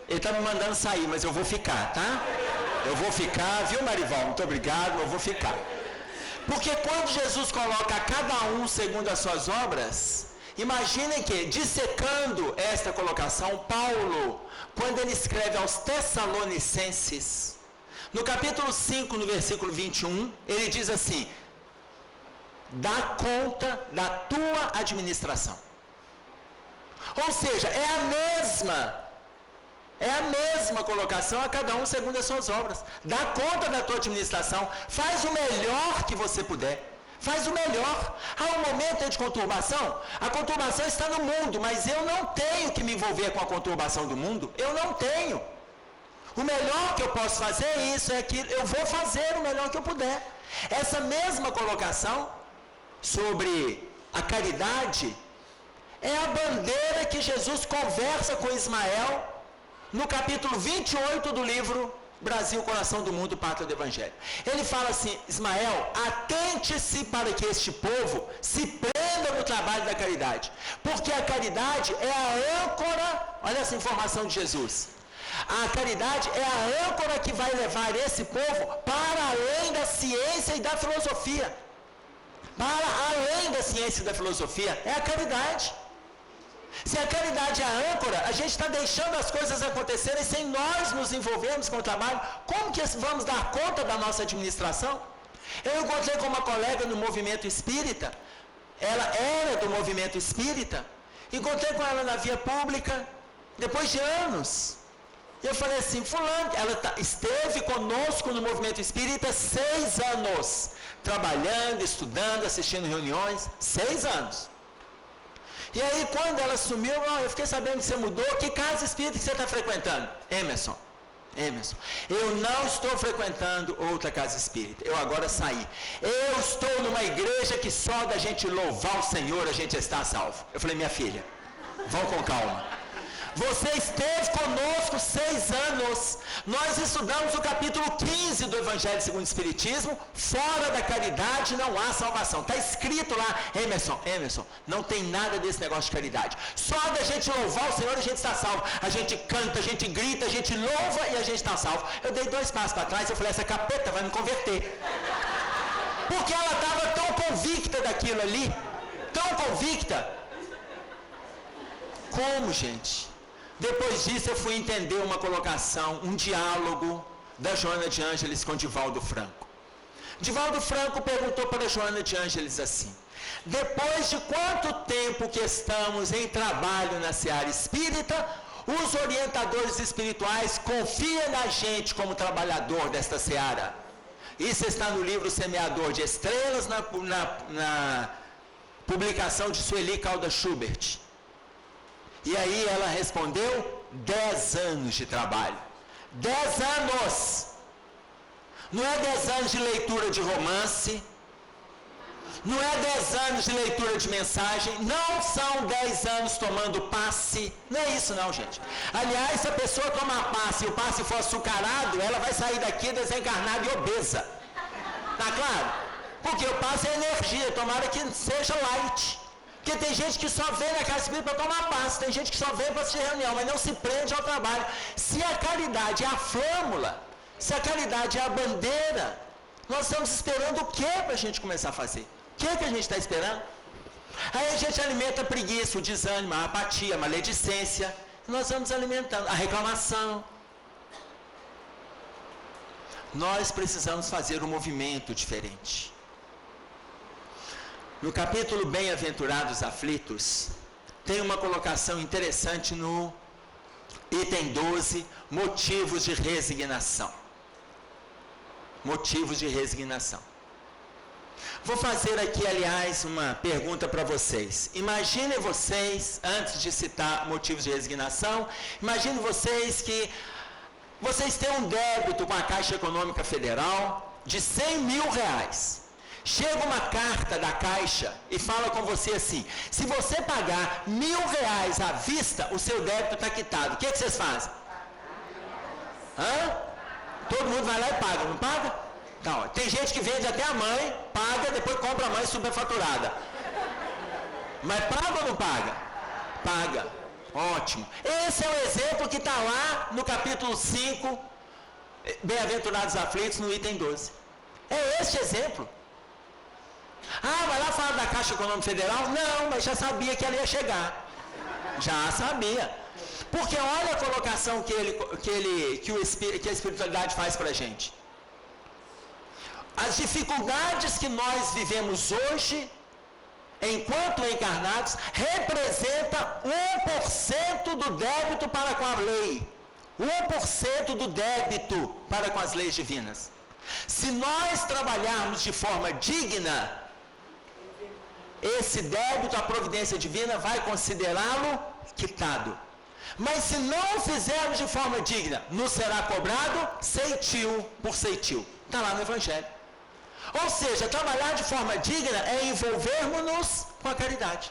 ele está me mandando sair, mas eu vou ficar, tá? Eu vou ficar, viu, Marival? Muito obrigado, eu vou ficar. Porque quando Jesus coloca a cada um segundo as suas obras, Imaginem que, dissecando esta colocação, Paulo, quando ele escreve aos Tessalonicenses, no capítulo 5, no versículo 21, ele diz assim: dá conta da tua administração. Ou seja, é a mesma colocação a cada um segundo as suas obras. Dá conta da tua administração, faz o melhor que você puder. Faz o melhor. Há um momento de conturbação. A conturbação está no mundo, mas eu não tenho que me envolver com a conturbação do mundo. Eu não tenho. O melhor que eu posso fazer é isso, é aquilo. Eu vou fazer o melhor que eu puder. Essa mesma colocação sobre a caridade é a bandeira que Jesus conversa com Ismael no capítulo 28 do livro Brasil, Coração do Mundo, Pátria do Evangelho. Ele fala assim: Ismael, atente-se para que este povo se prenda no trabalho da caridade, porque a caridade é a âncora, olha essa informação de Jesus, a caridade é a âncora que vai levar esse povo para além da ciência e da filosofia. Para além da ciência e da filosofia, é a caridade. Se a caridade é a âncora, a gente está deixando as coisas acontecerem sem nós nos envolvermos com o trabalho. Como que vamos dar conta da nossa administração? Eu encontrei com uma colega no movimento espírita, ela era do movimento espírita, encontrei com ela na via pública, depois de anos. Eu falei assim: fulano, ela esteve conosco no movimento espírita 6 anos, trabalhando, estudando, assistindo reuniões, 6 anos. E aí, quando ela sumiu, eu fiquei sabendo que você mudou. Que casa espírita que você está frequentando? Emerson, eu não estou frequentando outra casa espírita. Eu agora saí. Eu estou numa igreja que só da gente louvar o Senhor a gente está salvo. Eu falei: minha filha, vão com calma. Você esteve conosco 6 anos. Nós estudamos o capítulo 15 do Evangelho segundo o Espiritismo. Fora da caridade não há salvação. Está escrito lá, Emerson, não tem nada desse negócio de caridade. Só da gente louvar o Senhor a gente está salvo. A gente canta, a gente grita, a gente louva e a gente está salvo. Eu dei 2 passos para trás e eu falei: essa capeta vai me converter. Porque ela estava tão convicta daquilo ali. Tão convicta. Como, gente? Depois disso eu fui entender uma colocação, um diálogo da Joana de Ângeles com Divaldo Franco. Divaldo Franco perguntou para Joana de Ângeles assim: depois de quanto tempo que estamos em trabalho na seara espírita, os orientadores espirituais confiam na gente como trabalhador desta seara? Isso está no livro Semeador de Estrelas, na publicação de Sueli Caldas Schubert. E aí ela respondeu: 10 anos de trabalho. 10 anos! Não é 10 anos de leitura de romance, não é 10 anos de leitura de mensagem, não são 10 anos tomando passe, não é isso não, gente. Aliás, se a pessoa tomar passe e o passe for açucarado, ela vai sair daqui desencarnada e obesa. Tá claro? Porque o passe é energia, tomara que seja light. Porque tem gente que só vem na casa espírita para tomar passe, tem gente que só vem para assistir reunião, mas não se prende ao trabalho. Se a caridade é a flâmula, se a caridade é a bandeira, nós estamos esperando o que para a gente começar a fazer? O que a gente está esperando? Aí a gente alimenta a preguiça, o desânimo, a apatia, a maledicência. Nós vamos alimentando a reclamação. Nós precisamos fazer um movimento diferente. No capítulo Bem-aventurados aflitos, tem uma colocação interessante no item 12, motivos de resignação. Motivos de resignação. Vou fazer aqui, aliás, uma pergunta para vocês. Imaginem vocês, antes de citar motivos de resignação, imaginem vocês que vocês têm um débito com a Caixa Econômica Federal de R$100.000. Chega uma carta da Caixa e fala com você assim: se você pagar R$1.000 à vista, o seu débito está quitado. O que vocês fazem? Todo mundo vai lá e paga, não paga? Então, tem gente que vende até a mãe, paga, depois compra a mãe superfaturada. Mas paga ou não paga? Paga. Ótimo. Esse é o exemplo que está lá no capítulo 5, Bem-aventurados aflitos, no item 12. É este exemplo. Ah, vai lá falar da Caixa Econômica Federal? Não, mas já sabia que ela ia chegar. Já sabia. Porque olha a colocação que a espiritualidade faz para a gente. As dificuldades que nós vivemos hoje, enquanto encarnados, representa 1% do débito para com a lei. 1% do débito para com as leis divinas. Se nós trabalharmos de forma digna, esse débito, a providência divina vai considerá-lo quitado. Mas se não fizermos de forma digna, nos será cobrado ceitil por ceitil. Está lá no Evangelho. Ou seja, trabalhar de forma digna é envolvermos-nos com a caridade.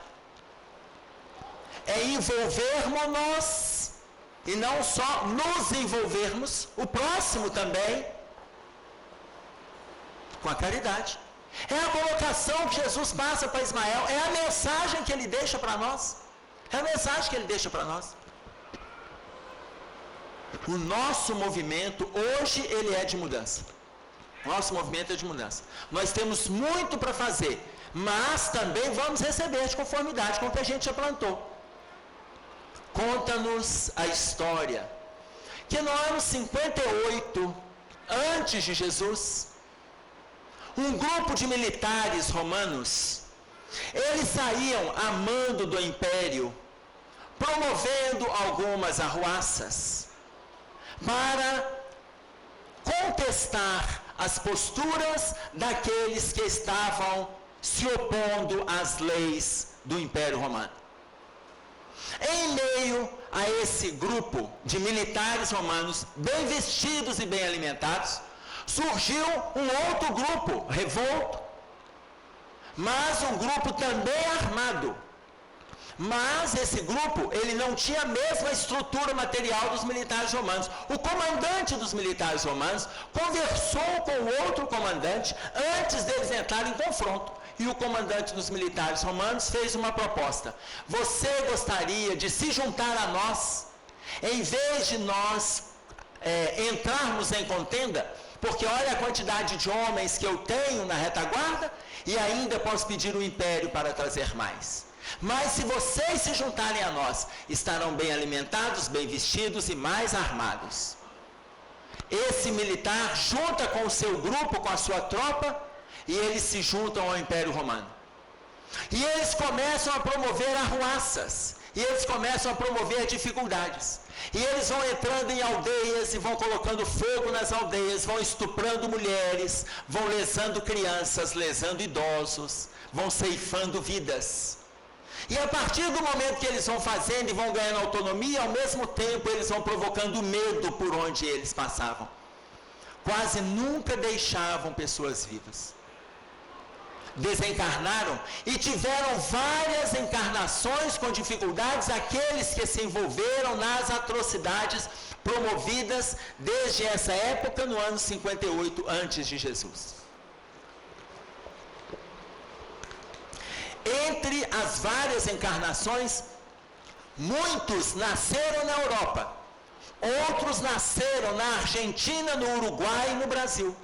É envolvermos-nos, e não só nos envolvermos, o próximo também, com a caridade. É a colocação que Jesus passa para Ismael, é a mensagem que ele deixa para nós. É a mensagem que ele deixa para nós. O nosso movimento, hoje, ele é de mudança. Nosso movimento é de mudança. Nós temos muito para fazer, mas também vamos receber de conformidade com o que a gente já plantou. Conta-nos a história que no ano 58, antes de Jesus, um grupo de militares romanos, eles saíam a mando do império, promovendo algumas arruaças, para contestar as posturas daqueles que estavam se opondo às leis do Império Romano. Em meio a esse grupo de militares romanos, bem vestidos e bem alimentados, surgiu um outro grupo, revolto, mas um grupo também armado. Mas esse grupo, ele não tinha a mesma estrutura material dos militares romanos. O comandante dos militares romanos conversou com o outro comandante antes deles entrarem em confronto. E o comandante dos militares romanos fez uma proposta. Você gostaria de se juntar a nós, em vez de nós entrarmos em contenda? Porque olha a quantidade de homens que eu tenho na retaguarda e ainda posso pedir o império para trazer mais. Mas se vocês se juntarem a nós, estarão bem alimentados, bem vestidos e mais armados. Esse militar junta com o seu grupo, com a sua tropa, e eles se juntam ao Império Romano. E eles começam a promover arruaças, e eles começam a promover dificuldades. E eles vão entrando em aldeias e vão colocando fogo nas aldeias, vão estuprando mulheres, vão lesando crianças, lesando idosos, vão ceifando vidas. E a partir do momento que eles vão fazendo e vão ganhando autonomia, ao mesmo tempo eles vão provocando medo por onde eles passavam. Quase nunca deixavam pessoas vivas. Desencarnaram e tiveram várias encarnações com dificuldades aqueles que se envolveram nas atrocidades promovidas desde essa época, no ano 58 antes de Jesus. Entre as várias encarnações, muitos nasceram na Europa, outros nasceram na Argentina, no Uruguai e no Brasil,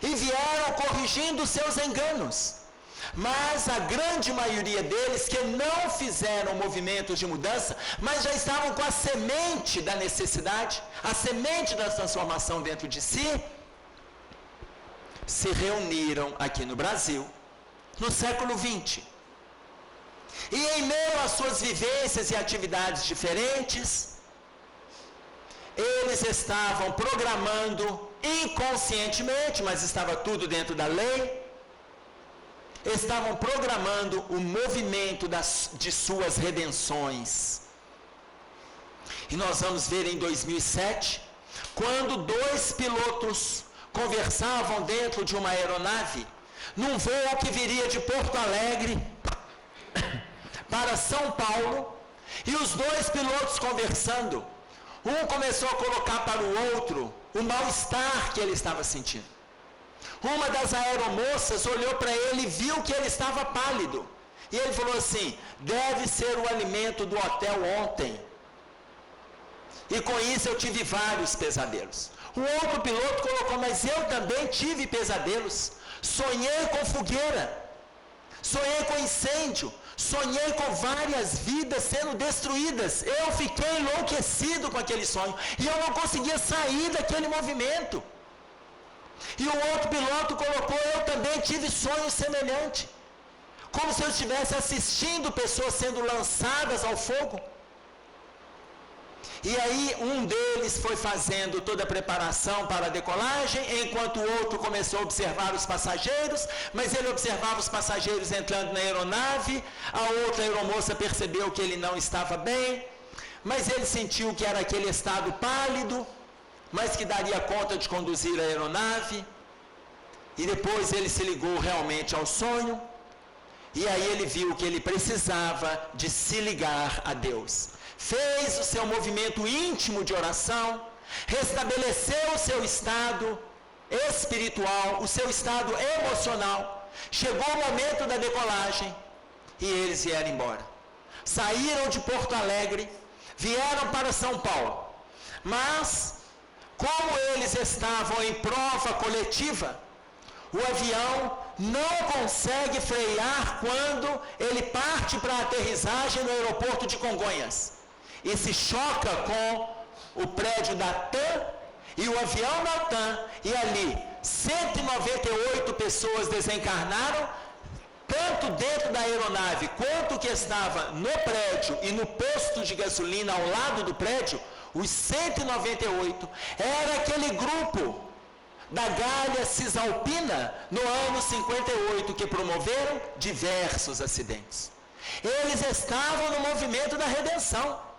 e vieram corrigindo seus enganos. Mas a grande maioria deles, que não fizeram movimentos de mudança, mas já estavam com a semente da necessidade, a semente da transformação dentro de si, se reuniram aqui no Brasil, no século XX. E em meio às suas vivências e atividades diferentes, eles estavam programando inconscientemente, mas estava tudo dentro da lei, estavam programando o movimento de suas redenções. E nós vamos ver em 2007, quando 2 pilotos conversavam dentro de uma aeronave, num voo que viria de Porto Alegre para São Paulo, e os 2 pilotos conversando, um começou a colocar para o outro o mal-estar que ele estava sentindo. Uma das aeromoças olhou para ele e viu que ele estava pálido, e ele falou assim: deve ser o alimento do hotel ontem, e com isso eu tive vários pesadelos. O outro piloto colocou: mas eu também tive pesadelos, sonhei com fogueira, sonhei com incêndio, sonhei com várias vidas sendo destruídas. Eu fiquei enlouquecido com aquele sonho e eu não conseguia sair daquele movimento. E o outro piloto colocou: eu também tive sonho semelhante, como se eu estivesse assistindo pessoas sendo lançadas ao fogo. E aí um deles foi fazendo toda a preparação para a decolagem, enquanto o outro começou a observar os passageiros, mas ele observava os passageiros entrando na aeronave. A outra aeromoça percebeu que ele não estava bem, mas ele sentiu que era aquele estado pálido, mas que daria conta de conduzir a aeronave. E depois ele se ligou realmente ao sonho, e aí ele viu que ele precisava de se ligar a Deus. Fez o seu movimento íntimo de oração, restabeleceu o seu estado espiritual, o seu estado emocional. Chegou o momento da decolagem e eles vieram embora. Saíram de Porto Alegre, vieram para São Paulo, mas como eles estavam em prova coletiva, o avião não consegue frear quando ele parte para a aterrissagem no aeroporto de Congonhas e se choca com o prédio da TAM e o avião da TAM, e ali 198 pessoas desencarnaram, tanto dentro da aeronave quanto que estava no prédio e no posto de gasolina ao lado do prédio. Os 198 era aquele grupo da Galha Cisalpina no ano 58 que promoveram diversos acidentes. Eles estavam no movimento da redenção.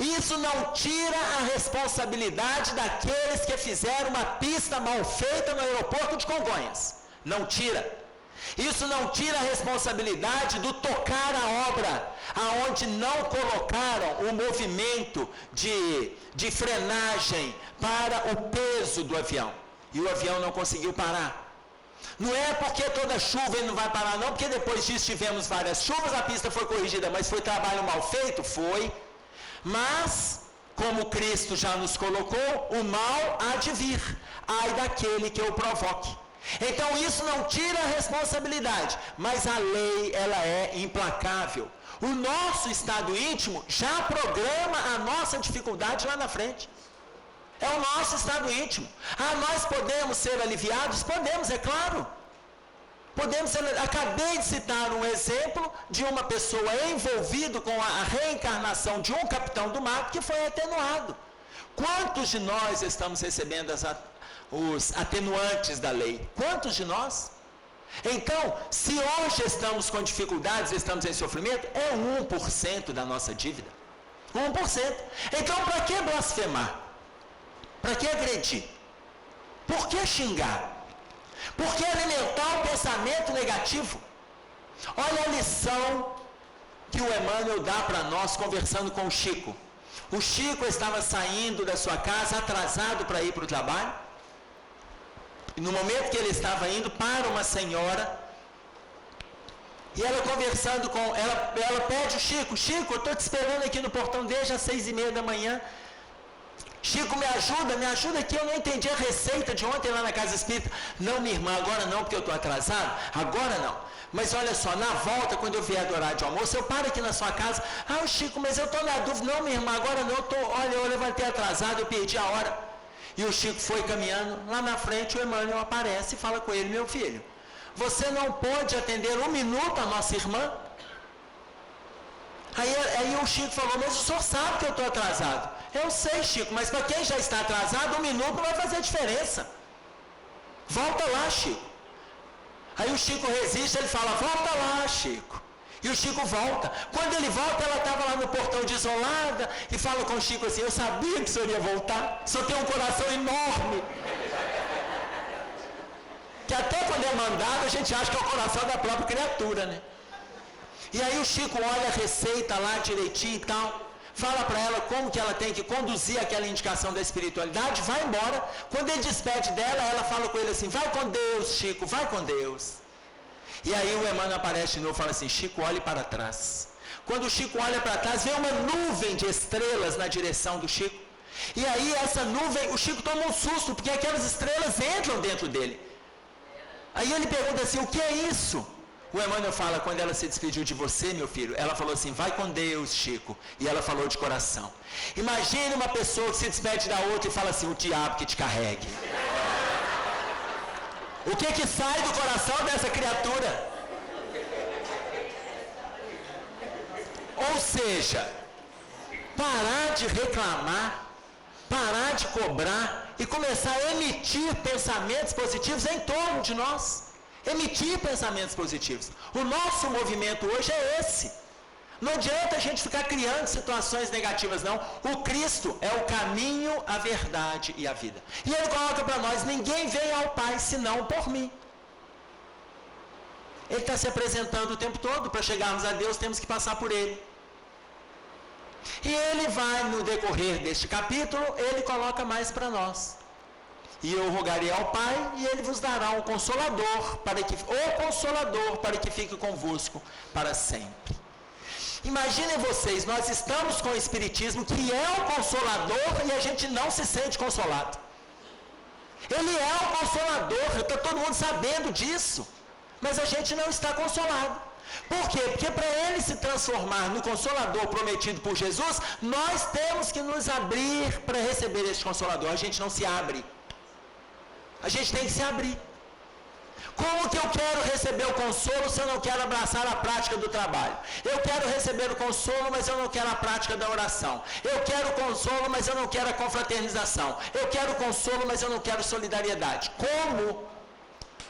Isso não tira a responsabilidade daqueles que fizeram uma pista mal feita no aeroporto de Congonhas. Não tira. Isso não tira a responsabilidade do tocar a obra, aonde não colocaram o movimento de frenagem para o peso do avião. E o avião não conseguiu parar. Não é porque toda chuva ele não vai parar, não, porque depois disso tivemos várias chuvas, a pista foi corrigida, mas foi trabalho mal feito? Foi. Mas, como Cristo já nos colocou, o mal há de vir, ai daquele que o provoque. Então isso não tira a responsabilidade, mas a lei, ela é implacável. O nosso estado íntimo já programa a nossa dificuldade lá na frente. É o nosso estado íntimo. Nós podemos ser aliviados? Podemos, é claro. Podemos ser. Acabei de citar um exemplo de uma pessoa envolvida com a reencarnação de um capitão do mar que foi atenuado. Quantos de nós estamos recebendo os atenuantes da lei? Quantos de nós? Então, se hoje estamos com dificuldades, estamos em sofrimento, é 1% da nossa dívida. 1%. Então, para que blasfemar? Para que agredir? Por que xingar? Por que alimentar o pensamento negativo? Olha a lição que o Emmanuel dá para nós conversando com o Chico. O Chico estava saindo da sua casa atrasado para ir para o trabalho. E no momento que ele estava indo, para uma senhora, e ela conversando com ela pede o Chico: Chico, eu estou te esperando aqui no portão desde as 6h30 da manhã. Chico, me ajuda aqui, eu não entendi a receita de ontem lá na casa espírita. Não, minha irmã, agora não, porque eu estou atrasado. Agora não. Mas olha só, na volta, quando eu vier do horário de almoço, eu paro aqui na sua casa. Chico, mas eu estou na dúvida. Não, minha irmã, agora não, eu levantei atrasado, eu perdi a hora. E o Chico foi caminhando, lá na frente o Emmanuel aparece e fala com ele: meu filho, você não pode atender 1 minuto a nossa irmã? Aí o Chico falou: mas o senhor sabe que eu estou atrasado. Eu sei, Chico, mas para quem já está atrasado, 1 minuto não vai fazer diferença. Volta lá, Chico. Aí o Chico resiste, ele fala: volta lá, Chico. E o Chico volta. Quando ele volta, ela estava lá no portão desolada e fala com o Chico assim: eu sabia que o senhor ia voltar. O senhor tem um coração enorme. Que até quando é mandado, a gente acha que é o coração da própria criatura, né? E aí o Chico olha a receita lá direitinho e tal, fala para ela como que ela tem que conduzir aquela indicação da espiritualidade, vai embora. Quando ele despede dela, ela fala com ele assim: vai com Deus, Chico, vai com Deus. E aí o Emmanuel aparece de novo e fala assim: Chico, olhe para trás. Quando o Chico olha para trás, vê uma nuvem de estrelas na direção do Chico. E aí essa nuvem, o Chico toma um susto, porque aquelas estrelas entram dentro dele. Aí ele pergunta assim: o que é isso? O Emmanuel fala, quando ela se despediu de você, meu filho, ela falou assim, vai com Deus, Chico. E ela falou de coração. Imagine uma pessoa que se despede da outra e fala assim, o diabo que te carregue. O que sai do coração dessa criatura? Ou seja, parar de reclamar, parar de cobrar e começar a emitir pensamentos positivos em torno de nós. Emitir pensamentos positivos. O nosso movimento hoje é esse. Não adianta a gente ficar criando situações negativas, não. O Cristo é o caminho, a verdade e a vida. E Ele coloca para nós, ninguém vem ao Pai senão por mim. Ele está se apresentando o tempo todo, para chegarmos a Deus temos que passar por Ele. E Ele vai, no decorrer deste capítulo, Ele coloca mais para nós. E eu rogarei ao Pai, e Ele vos dará o Consolador, para que fique convosco para sempre. Imaginem vocês, nós estamos com o Espiritismo, que é o Consolador, e a gente não se sente consolado. Ele é o Consolador, está todo mundo sabendo disso, mas a gente não está consolado. Por quê? Porque para Ele se transformar no Consolador prometido por Jesus, nós temos que nos abrir para receber este Consolador. A gente não se abre. A gente tem que se abrir. Como que eu quero receber o consolo se eu não quero abraçar a prática do trabalho? Eu quero receber o consolo, mas eu não quero a prática da oração. Eu quero o consolo, mas eu não quero a confraternização. Eu quero o consolo, mas eu não quero solidariedade. Como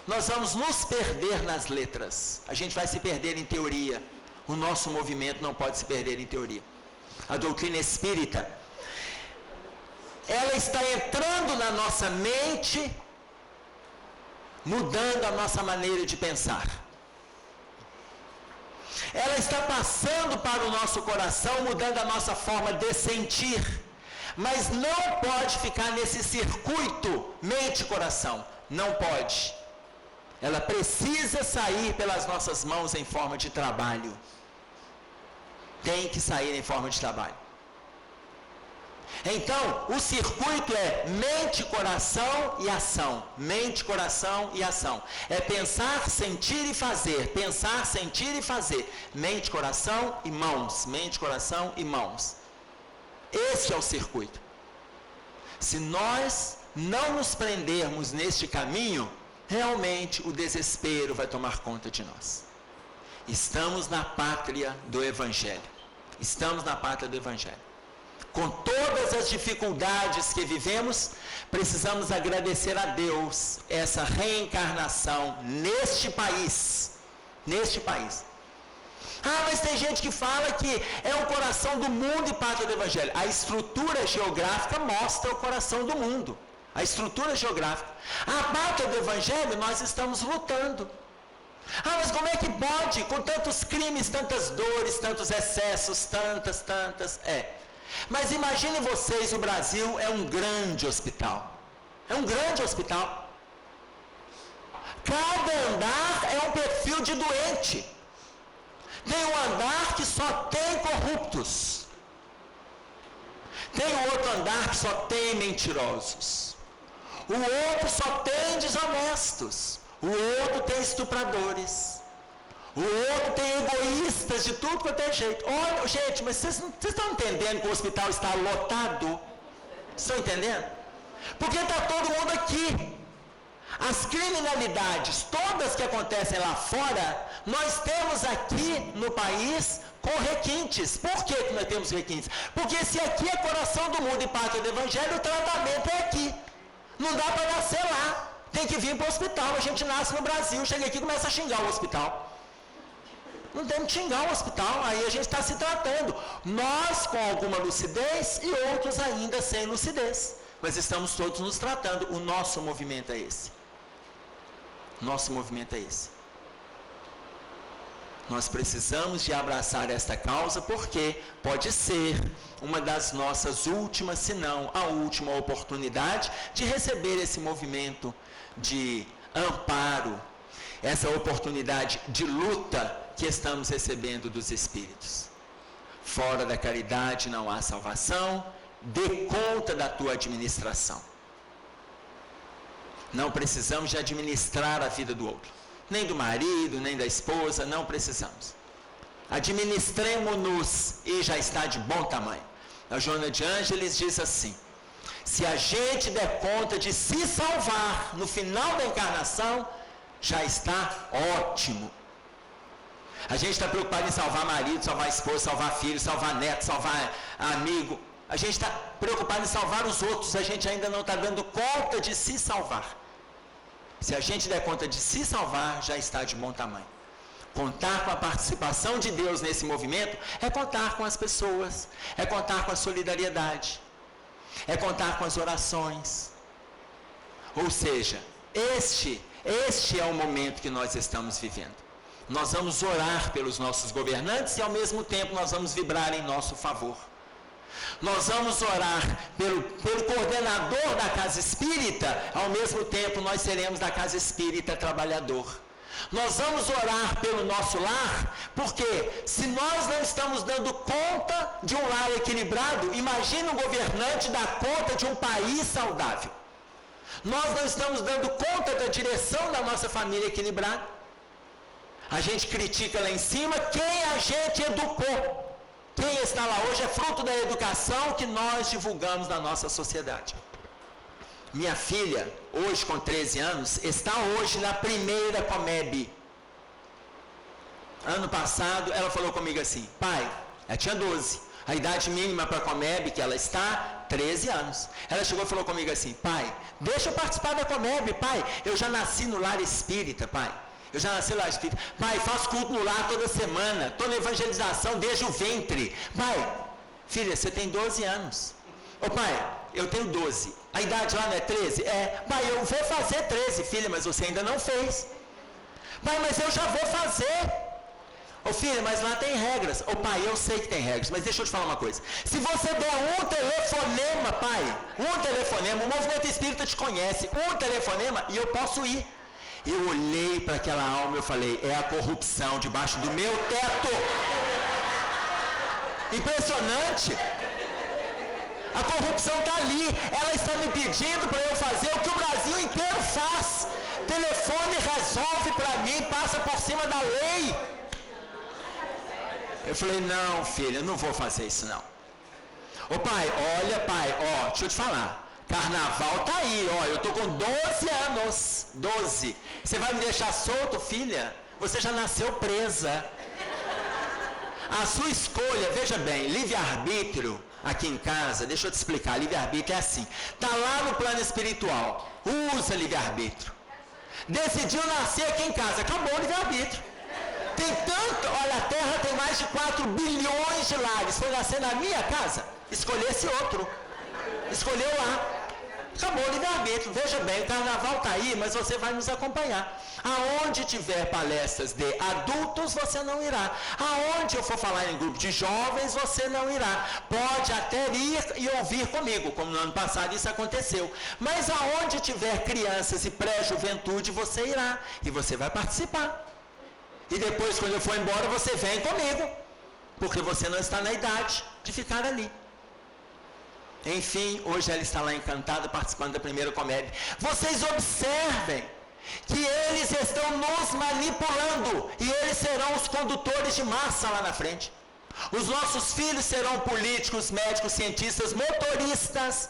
nós vamos nos perder nas letras? A gente vai se perder em teoria. O nosso movimento não pode se perder em teoria. A doutrina espírita, ela está entrando na nossa mente, mudando a nossa maneira de pensar. Ela está passando para o nosso coração, mudando a nossa forma de sentir. Mas não pode ficar nesse circuito mente-coração. Não pode. Ela precisa sair pelas nossas mãos em forma de trabalho. Tem que sair em forma de trabalho. Então, o circuito é mente, coração e ação. Mente, coração e ação. É pensar, sentir e fazer. Pensar, sentir e fazer. Mente, coração e mãos. Mente, coração e mãos. Esse é o circuito. Se nós não nos prendermos neste caminho, realmente o desespero vai tomar conta de nós. Estamos na pátria do Evangelho. Estamos na pátria do Evangelho. Com todas as dificuldades que vivemos, precisamos agradecer a Deus essa reencarnação neste país. Neste país. Ah, mas tem gente que fala que é o coração do mundo e pátria do Evangelho. A estrutura geográfica mostra o coração do mundo. A estrutura geográfica. A pátria do Evangelho nós estamos lutando. Ah, mas como é que pode, com tantos crimes, tantas dores, tantos excessos, tantas... Mas imaginem vocês, o Brasil é um grande hospital. É um grande hospital. Cada andar é um perfil de doente. Tem um andar que só tem corruptos. Tem outro andar que só tem mentirosos. O outro só tem desonestos. O outro tem estupradores. O outro tem egoístas de tudo quanto é jeito. Olha, gente, mas vocês estão entendendo que o hospital está lotado? Vocês estão entendendo? Porque está todo mundo aqui. As criminalidades, todas que acontecem lá fora, nós temos aqui no país com requintes. Por que nós temos requintes? Porque se aqui é coração do mundo e pátria do Evangelho, o tratamento é aqui. Não dá para nascer lá. Tem que vir para o hospital. A gente nasce no Brasil, chega aqui e começa a xingar o hospital. Não temos que xingar o hospital, aí a gente está se tratando. Nós com alguma lucidez e outros ainda sem lucidez. Mas estamos todos nos tratando. O nosso movimento é esse. Nosso movimento é esse. Nós precisamos de abraçar esta causa porque pode ser uma das nossas últimas, se não a última oportunidade de receber esse movimento de amparo, essa oportunidade de luta que estamos recebendo dos Espíritos. Fora da caridade não há salvação, dê conta da tua administração. Não precisamos de administrar a vida do outro. nem do marido, nem da esposa, não precisamos. Administremo-nos e já está de bom tamanho. A Joana de Ângeles diz assim: se a gente der conta de se salvar no final da encarnação, já está ótimo. A gente está preocupado em salvar marido, salvar esposa, salvar filho, salvar neto, salvar amigo. A gente está preocupado em salvar os outros, a gente ainda não está dando conta de se salvar. Se a gente der conta de se salvar, já está de bom tamanho. Contar com a participação de Deus nesse movimento é contar com as pessoas, é contar com a solidariedade, é contar com as orações. Ou seja, este é o momento que nós estamos vivendo. Nós vamos orar pelos nossos governantes e ao mesmo tempo nós vamos vibrar em nosso favor. Nós vamos orar pelo coordenador da casa espírita, ao mesmo tempo nós seremos da casa espírita trabalhador. Nós vamos orar pelo nosso lar, porque se nós não estamos dando conta de um lar equilibrado, imagine um governante dar conta de um país saudável. Nós não estamos dando conta da direção da nossa família equilibrada. A gente critica lá em cima quem a gente educou. Quem está lá hoje é fruto da educação que nós divulgamos na nossa sociedade. Minha filha, hoje com 13 anos, está hoje na primeira Comeb. Ano passado, ela falou comigo assim: pai, ela tinha 12. A idade mínima para a Comeb que ela está, 13 anos. Ela chegou e falou comigo assim: pai, deixa eu participar da Comeb, pai. Eu já nasci no lar espírita, pai. Eu já nasci lá espírita. Pai, faço culto no lar toda semana. Estou na evangelização desde o ventre. Pai, filha, você tem 12 anos. Ô pai, eu tenho 12. A idade lá não é 13? É. Pai, eu vou fazer 13, filha, mas você ainda não fez. Pai, mas eu já vou fazer. Ô filha, mas lá tem regras. Ô pai, eu sei que tem regras, mas deixa eu te falar uma coisa. Se você der um telefonema, pai, um telefonema, o movimento espírita te conhece, um telefonema e eu posso ir. Eu olhei para aquela alma e eu falei: é a corrupção debaixo do meu teto. Impressionante. A corrupção está ali. Ela está me pedindo para eu fazer o que o Brasil inteiro faz. Telefone resolve para mim, passa por cima da lei. Eu falei: não, filha, eu não vou fazer isso não. Ô pai, olha pai, ó, deixa eu te falar. Carnaval tá aí, ó, eu tô com 12 anos, 12. Você vai me deixar solto, filha? Você já nasceu presa. A sua escolha, veja bem, livre-arbítrio aqui em casa, deixa eu te explicar, livre-arbítrio é assim, tá lá no plano espiritual, usa livre-arbítrio. Decidiu nascer aqui em casa, acabou o livre-arbítrio. Tem tanto, olha, a Terra tem mais de 4 bilhões de lares, foi nascer na minha casa, escolhesse outro. Escolheu lá. Acabou o livre-arbítrio. Veja bem, o carnaval está aí, mas você vai nos acompanhar. Aonde tiver palestras de adultos, você não irá. Aonde eu for falar em grupo de jovens, você não irá. Pode até ir e ouvir comigo, como no ano passado isso aconteceu. Mas aonde tiver crianças e pré-juventude, você irá. E você vai participar. E depois, quando eu for embora, você vem comigo. Porque você não está na idade de ficar ali. Enfim, hoje ela está lá encantada, participando da primeira Comeb. Vocês observem que eles estão nos manipulando e eles serão os condutores de massa lá na frente. Os nossos filhos serão políticos, médicos, cientistas, motoristas.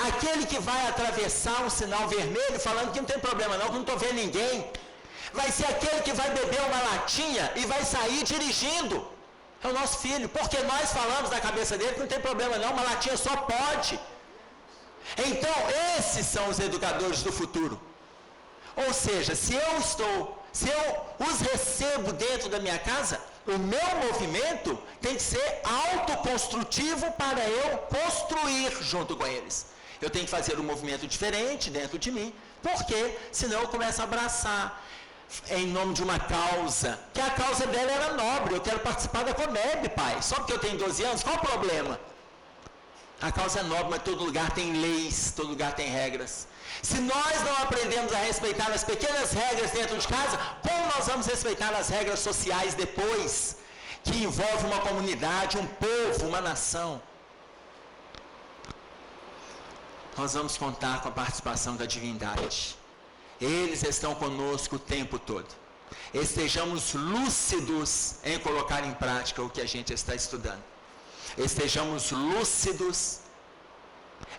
Aquele que vai atravessar um sinal vermelho falando que não tem problema não, que não estou vendo ninguém. Vai ser aquele que vai beber uma latinha e vai sair dirigindo. É o nosso filho, porque nós falamos na cabeça dele que não tem problema não, uma latinha só pode. Então, esses são os educadores do futuro. Ou seja, se eu os recebo dentro da minha casa, o meu movimento tem que ser autoconstrutivo para eu construir junto com eles. Eu tenho que fazer um movimento diferente dentro de mim, porque senão eu começo a abraçar em nome de uma causa, que a causa dela era nobre. Eu quero participar da Comeb, pai, só porque eu tenho 12 anos, qual o problema? A causa é nobre, mas todo lugar tem leis, todo lugar tem regras. Se nós não aprendemos a respeitar as pequenas regras dentro de casa, como nós vamos respeitar as regras sociais depois, que envolve uma comunidade, um povo, uma nação? Nós vamos contar com a participação da divindade. Eles estão conosco o tempo todo. estejamos lúcidos em colocar em prática o que a gente está estudando. Estejamos lúcidos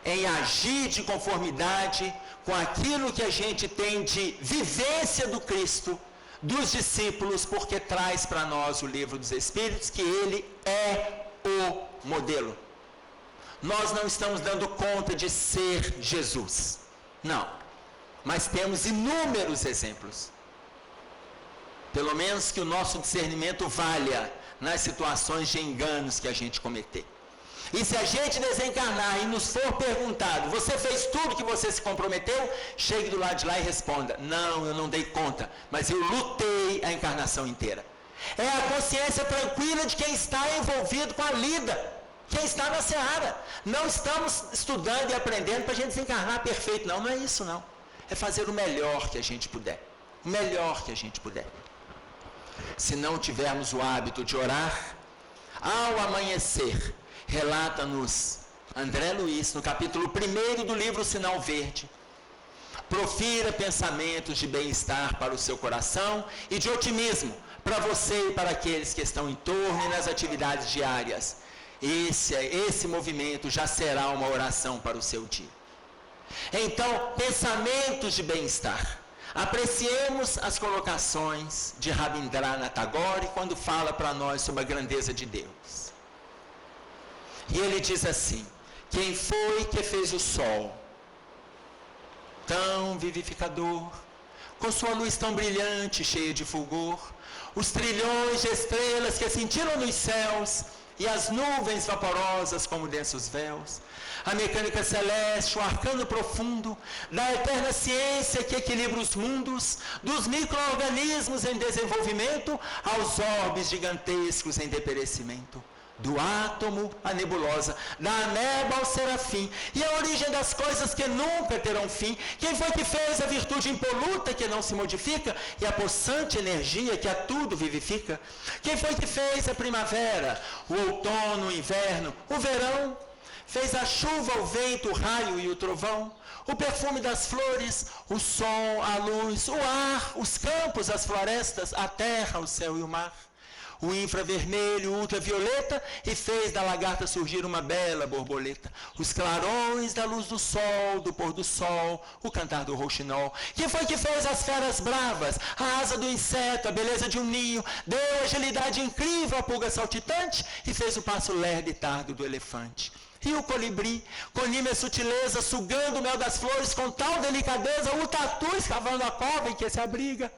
em agir de conformidade com aquilo que a gente tem de vivência do Cristo, dos discípulos, porque traz para nós o livro dos Espíritos, que ele é o modelo. Nós não estamos dando conta de ser Jesus, não, mas temos inúmeros exemplos. Pelo menos que o nosso discernimento valha nas situações de enganos que a gente cometer. E se a gente desencarnar e nos for perguntado, você fez tudo que você se comprometeu? Chegue do lado de lá e responda, não, eu não dei conta, mas eu lutei a encarnação inteira. É a consciência tranquila de quem está envolvido com a lida, quem está na seara. Não estamos estudando e aprendendo para a gente desencarnar perfeito, não é isso não. É fazer o melhor que a gente puder, o melhor que a gente puder. Se não tivermos o hábito de orar, ao amanhecer, relata-nos André Luiz, no capítulo 1 do livro Sinal Verde, profira pensamentos de bem-estar para o seu coração e de otimismo para você e para aqueles que estão em torno e nas atividades diárias. Esse movimento já será uma oração para o seu dia. Então, pensamentos de bem-estar. Apreciemos as colocações de Rabindranath Tagore quando fala para nós sobre a grandeza de Deus. E ele diz assim, quem foi que fez o sol, tão vivificador, com sua luz tão brilhante, cheia de fulgor, os trilhões de estrelas que cintilam nos céus, e as nuvens vaporosas como densos véus, a mecânica celeste, o arcano profundo, da eterna ciência que equilibra os mundos, dos micro-organismos em desenvolvimento, aos orbes gigantescos em deperecimento, do átomo à nebulosa, da ameba ao serafim, e a origem das coisas que nunca terão fim. Quem foi que fez a virtude impoluta que não se modifica, e a possante energia que a tudo vivifica? Quem foi que fez a primavera, o outono, o inverno, o verão? Fez a chuva, o vento, o raio e o trovão, o perfume das flores, o som, a luz, o ar, os campos, as florestas, a terra, o céu e o mar, o infravermelho, o ultravioleta, e fez da lagarta surgir uma bela borboleta, os clarões da luz do sol, do pôr do sol, o cantar do rouxinol. Quem foi que fez as feras bravas, a asa do inseto, a beleza de um ninho, deu agilidade incrível à pulga saltitante, e fez o passo lerdo e tardo do elefante? E o colibri, com nímia sutileza, sugando o mel das flores, com tal delicadeza, o tatu escavando a cova em que se abriga,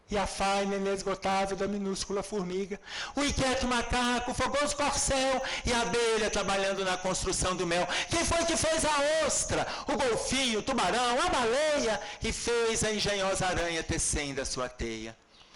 e a faina inesgotável da minúscula formiga, o inquieto macaco, o fogoso corcel, e a abelha trabalhando na construção do mel. Quem foi que fez a ostra, o golfinho, o tubarão, a baleia, e fez a engenhosa aranha tecendo a sua teia?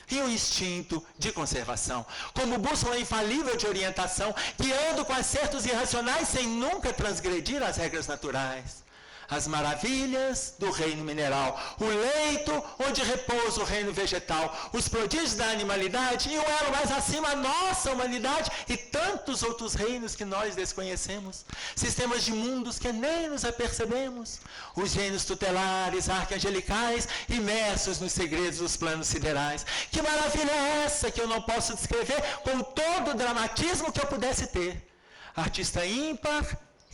E o instinto de conservação, como bússola infalível de orientação, guiando com acertos irracionais sem nunca transgredir as regras naturais. As maravilhas do reino mineral, o leito onde repousa o reino vegetal, os prodígios da animalidade e o elo mais acima, a nossa humanidade e tantos outros reinos que nós desconhecemos, sistemas de mundos que nem nos apercebemos, os reinos tutelares, arcangelicais, imersos nos segredos dos planos siderais. Que maravilha é essa que eu não posso descrever com todo o dramatismo que eu pudesse ter? Artista ímpar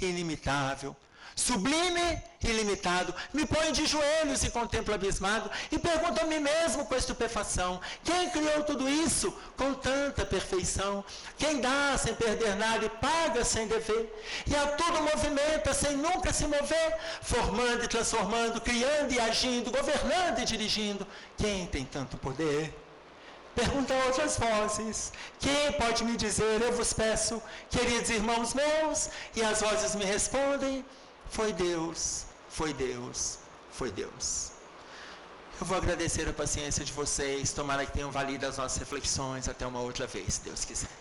e inimitável, sublime e ilimitado, me ponho de joelhos e contemplo abismado e pergunto a mim mesmo com estupefação, quem criou tudo isso com tanta perfeição? Quem dá sem perder nada e paga sem dever, e a tudo movimenta sem nunca se mover, formando e transformando, criando e agindo, governando e dirigindo? Quem tem tanto poder? Pergunta a outras vozes, quem pode me dizer, eu vos peço, queridos irmãos meus? E as vozes me respondem, foi Deus, foi Deus, foi Deus. Eu vou agradecer a paciência de vocês, tomara que tenham valido as nossas reflexões. Até uma outra vez, se Deus quiser.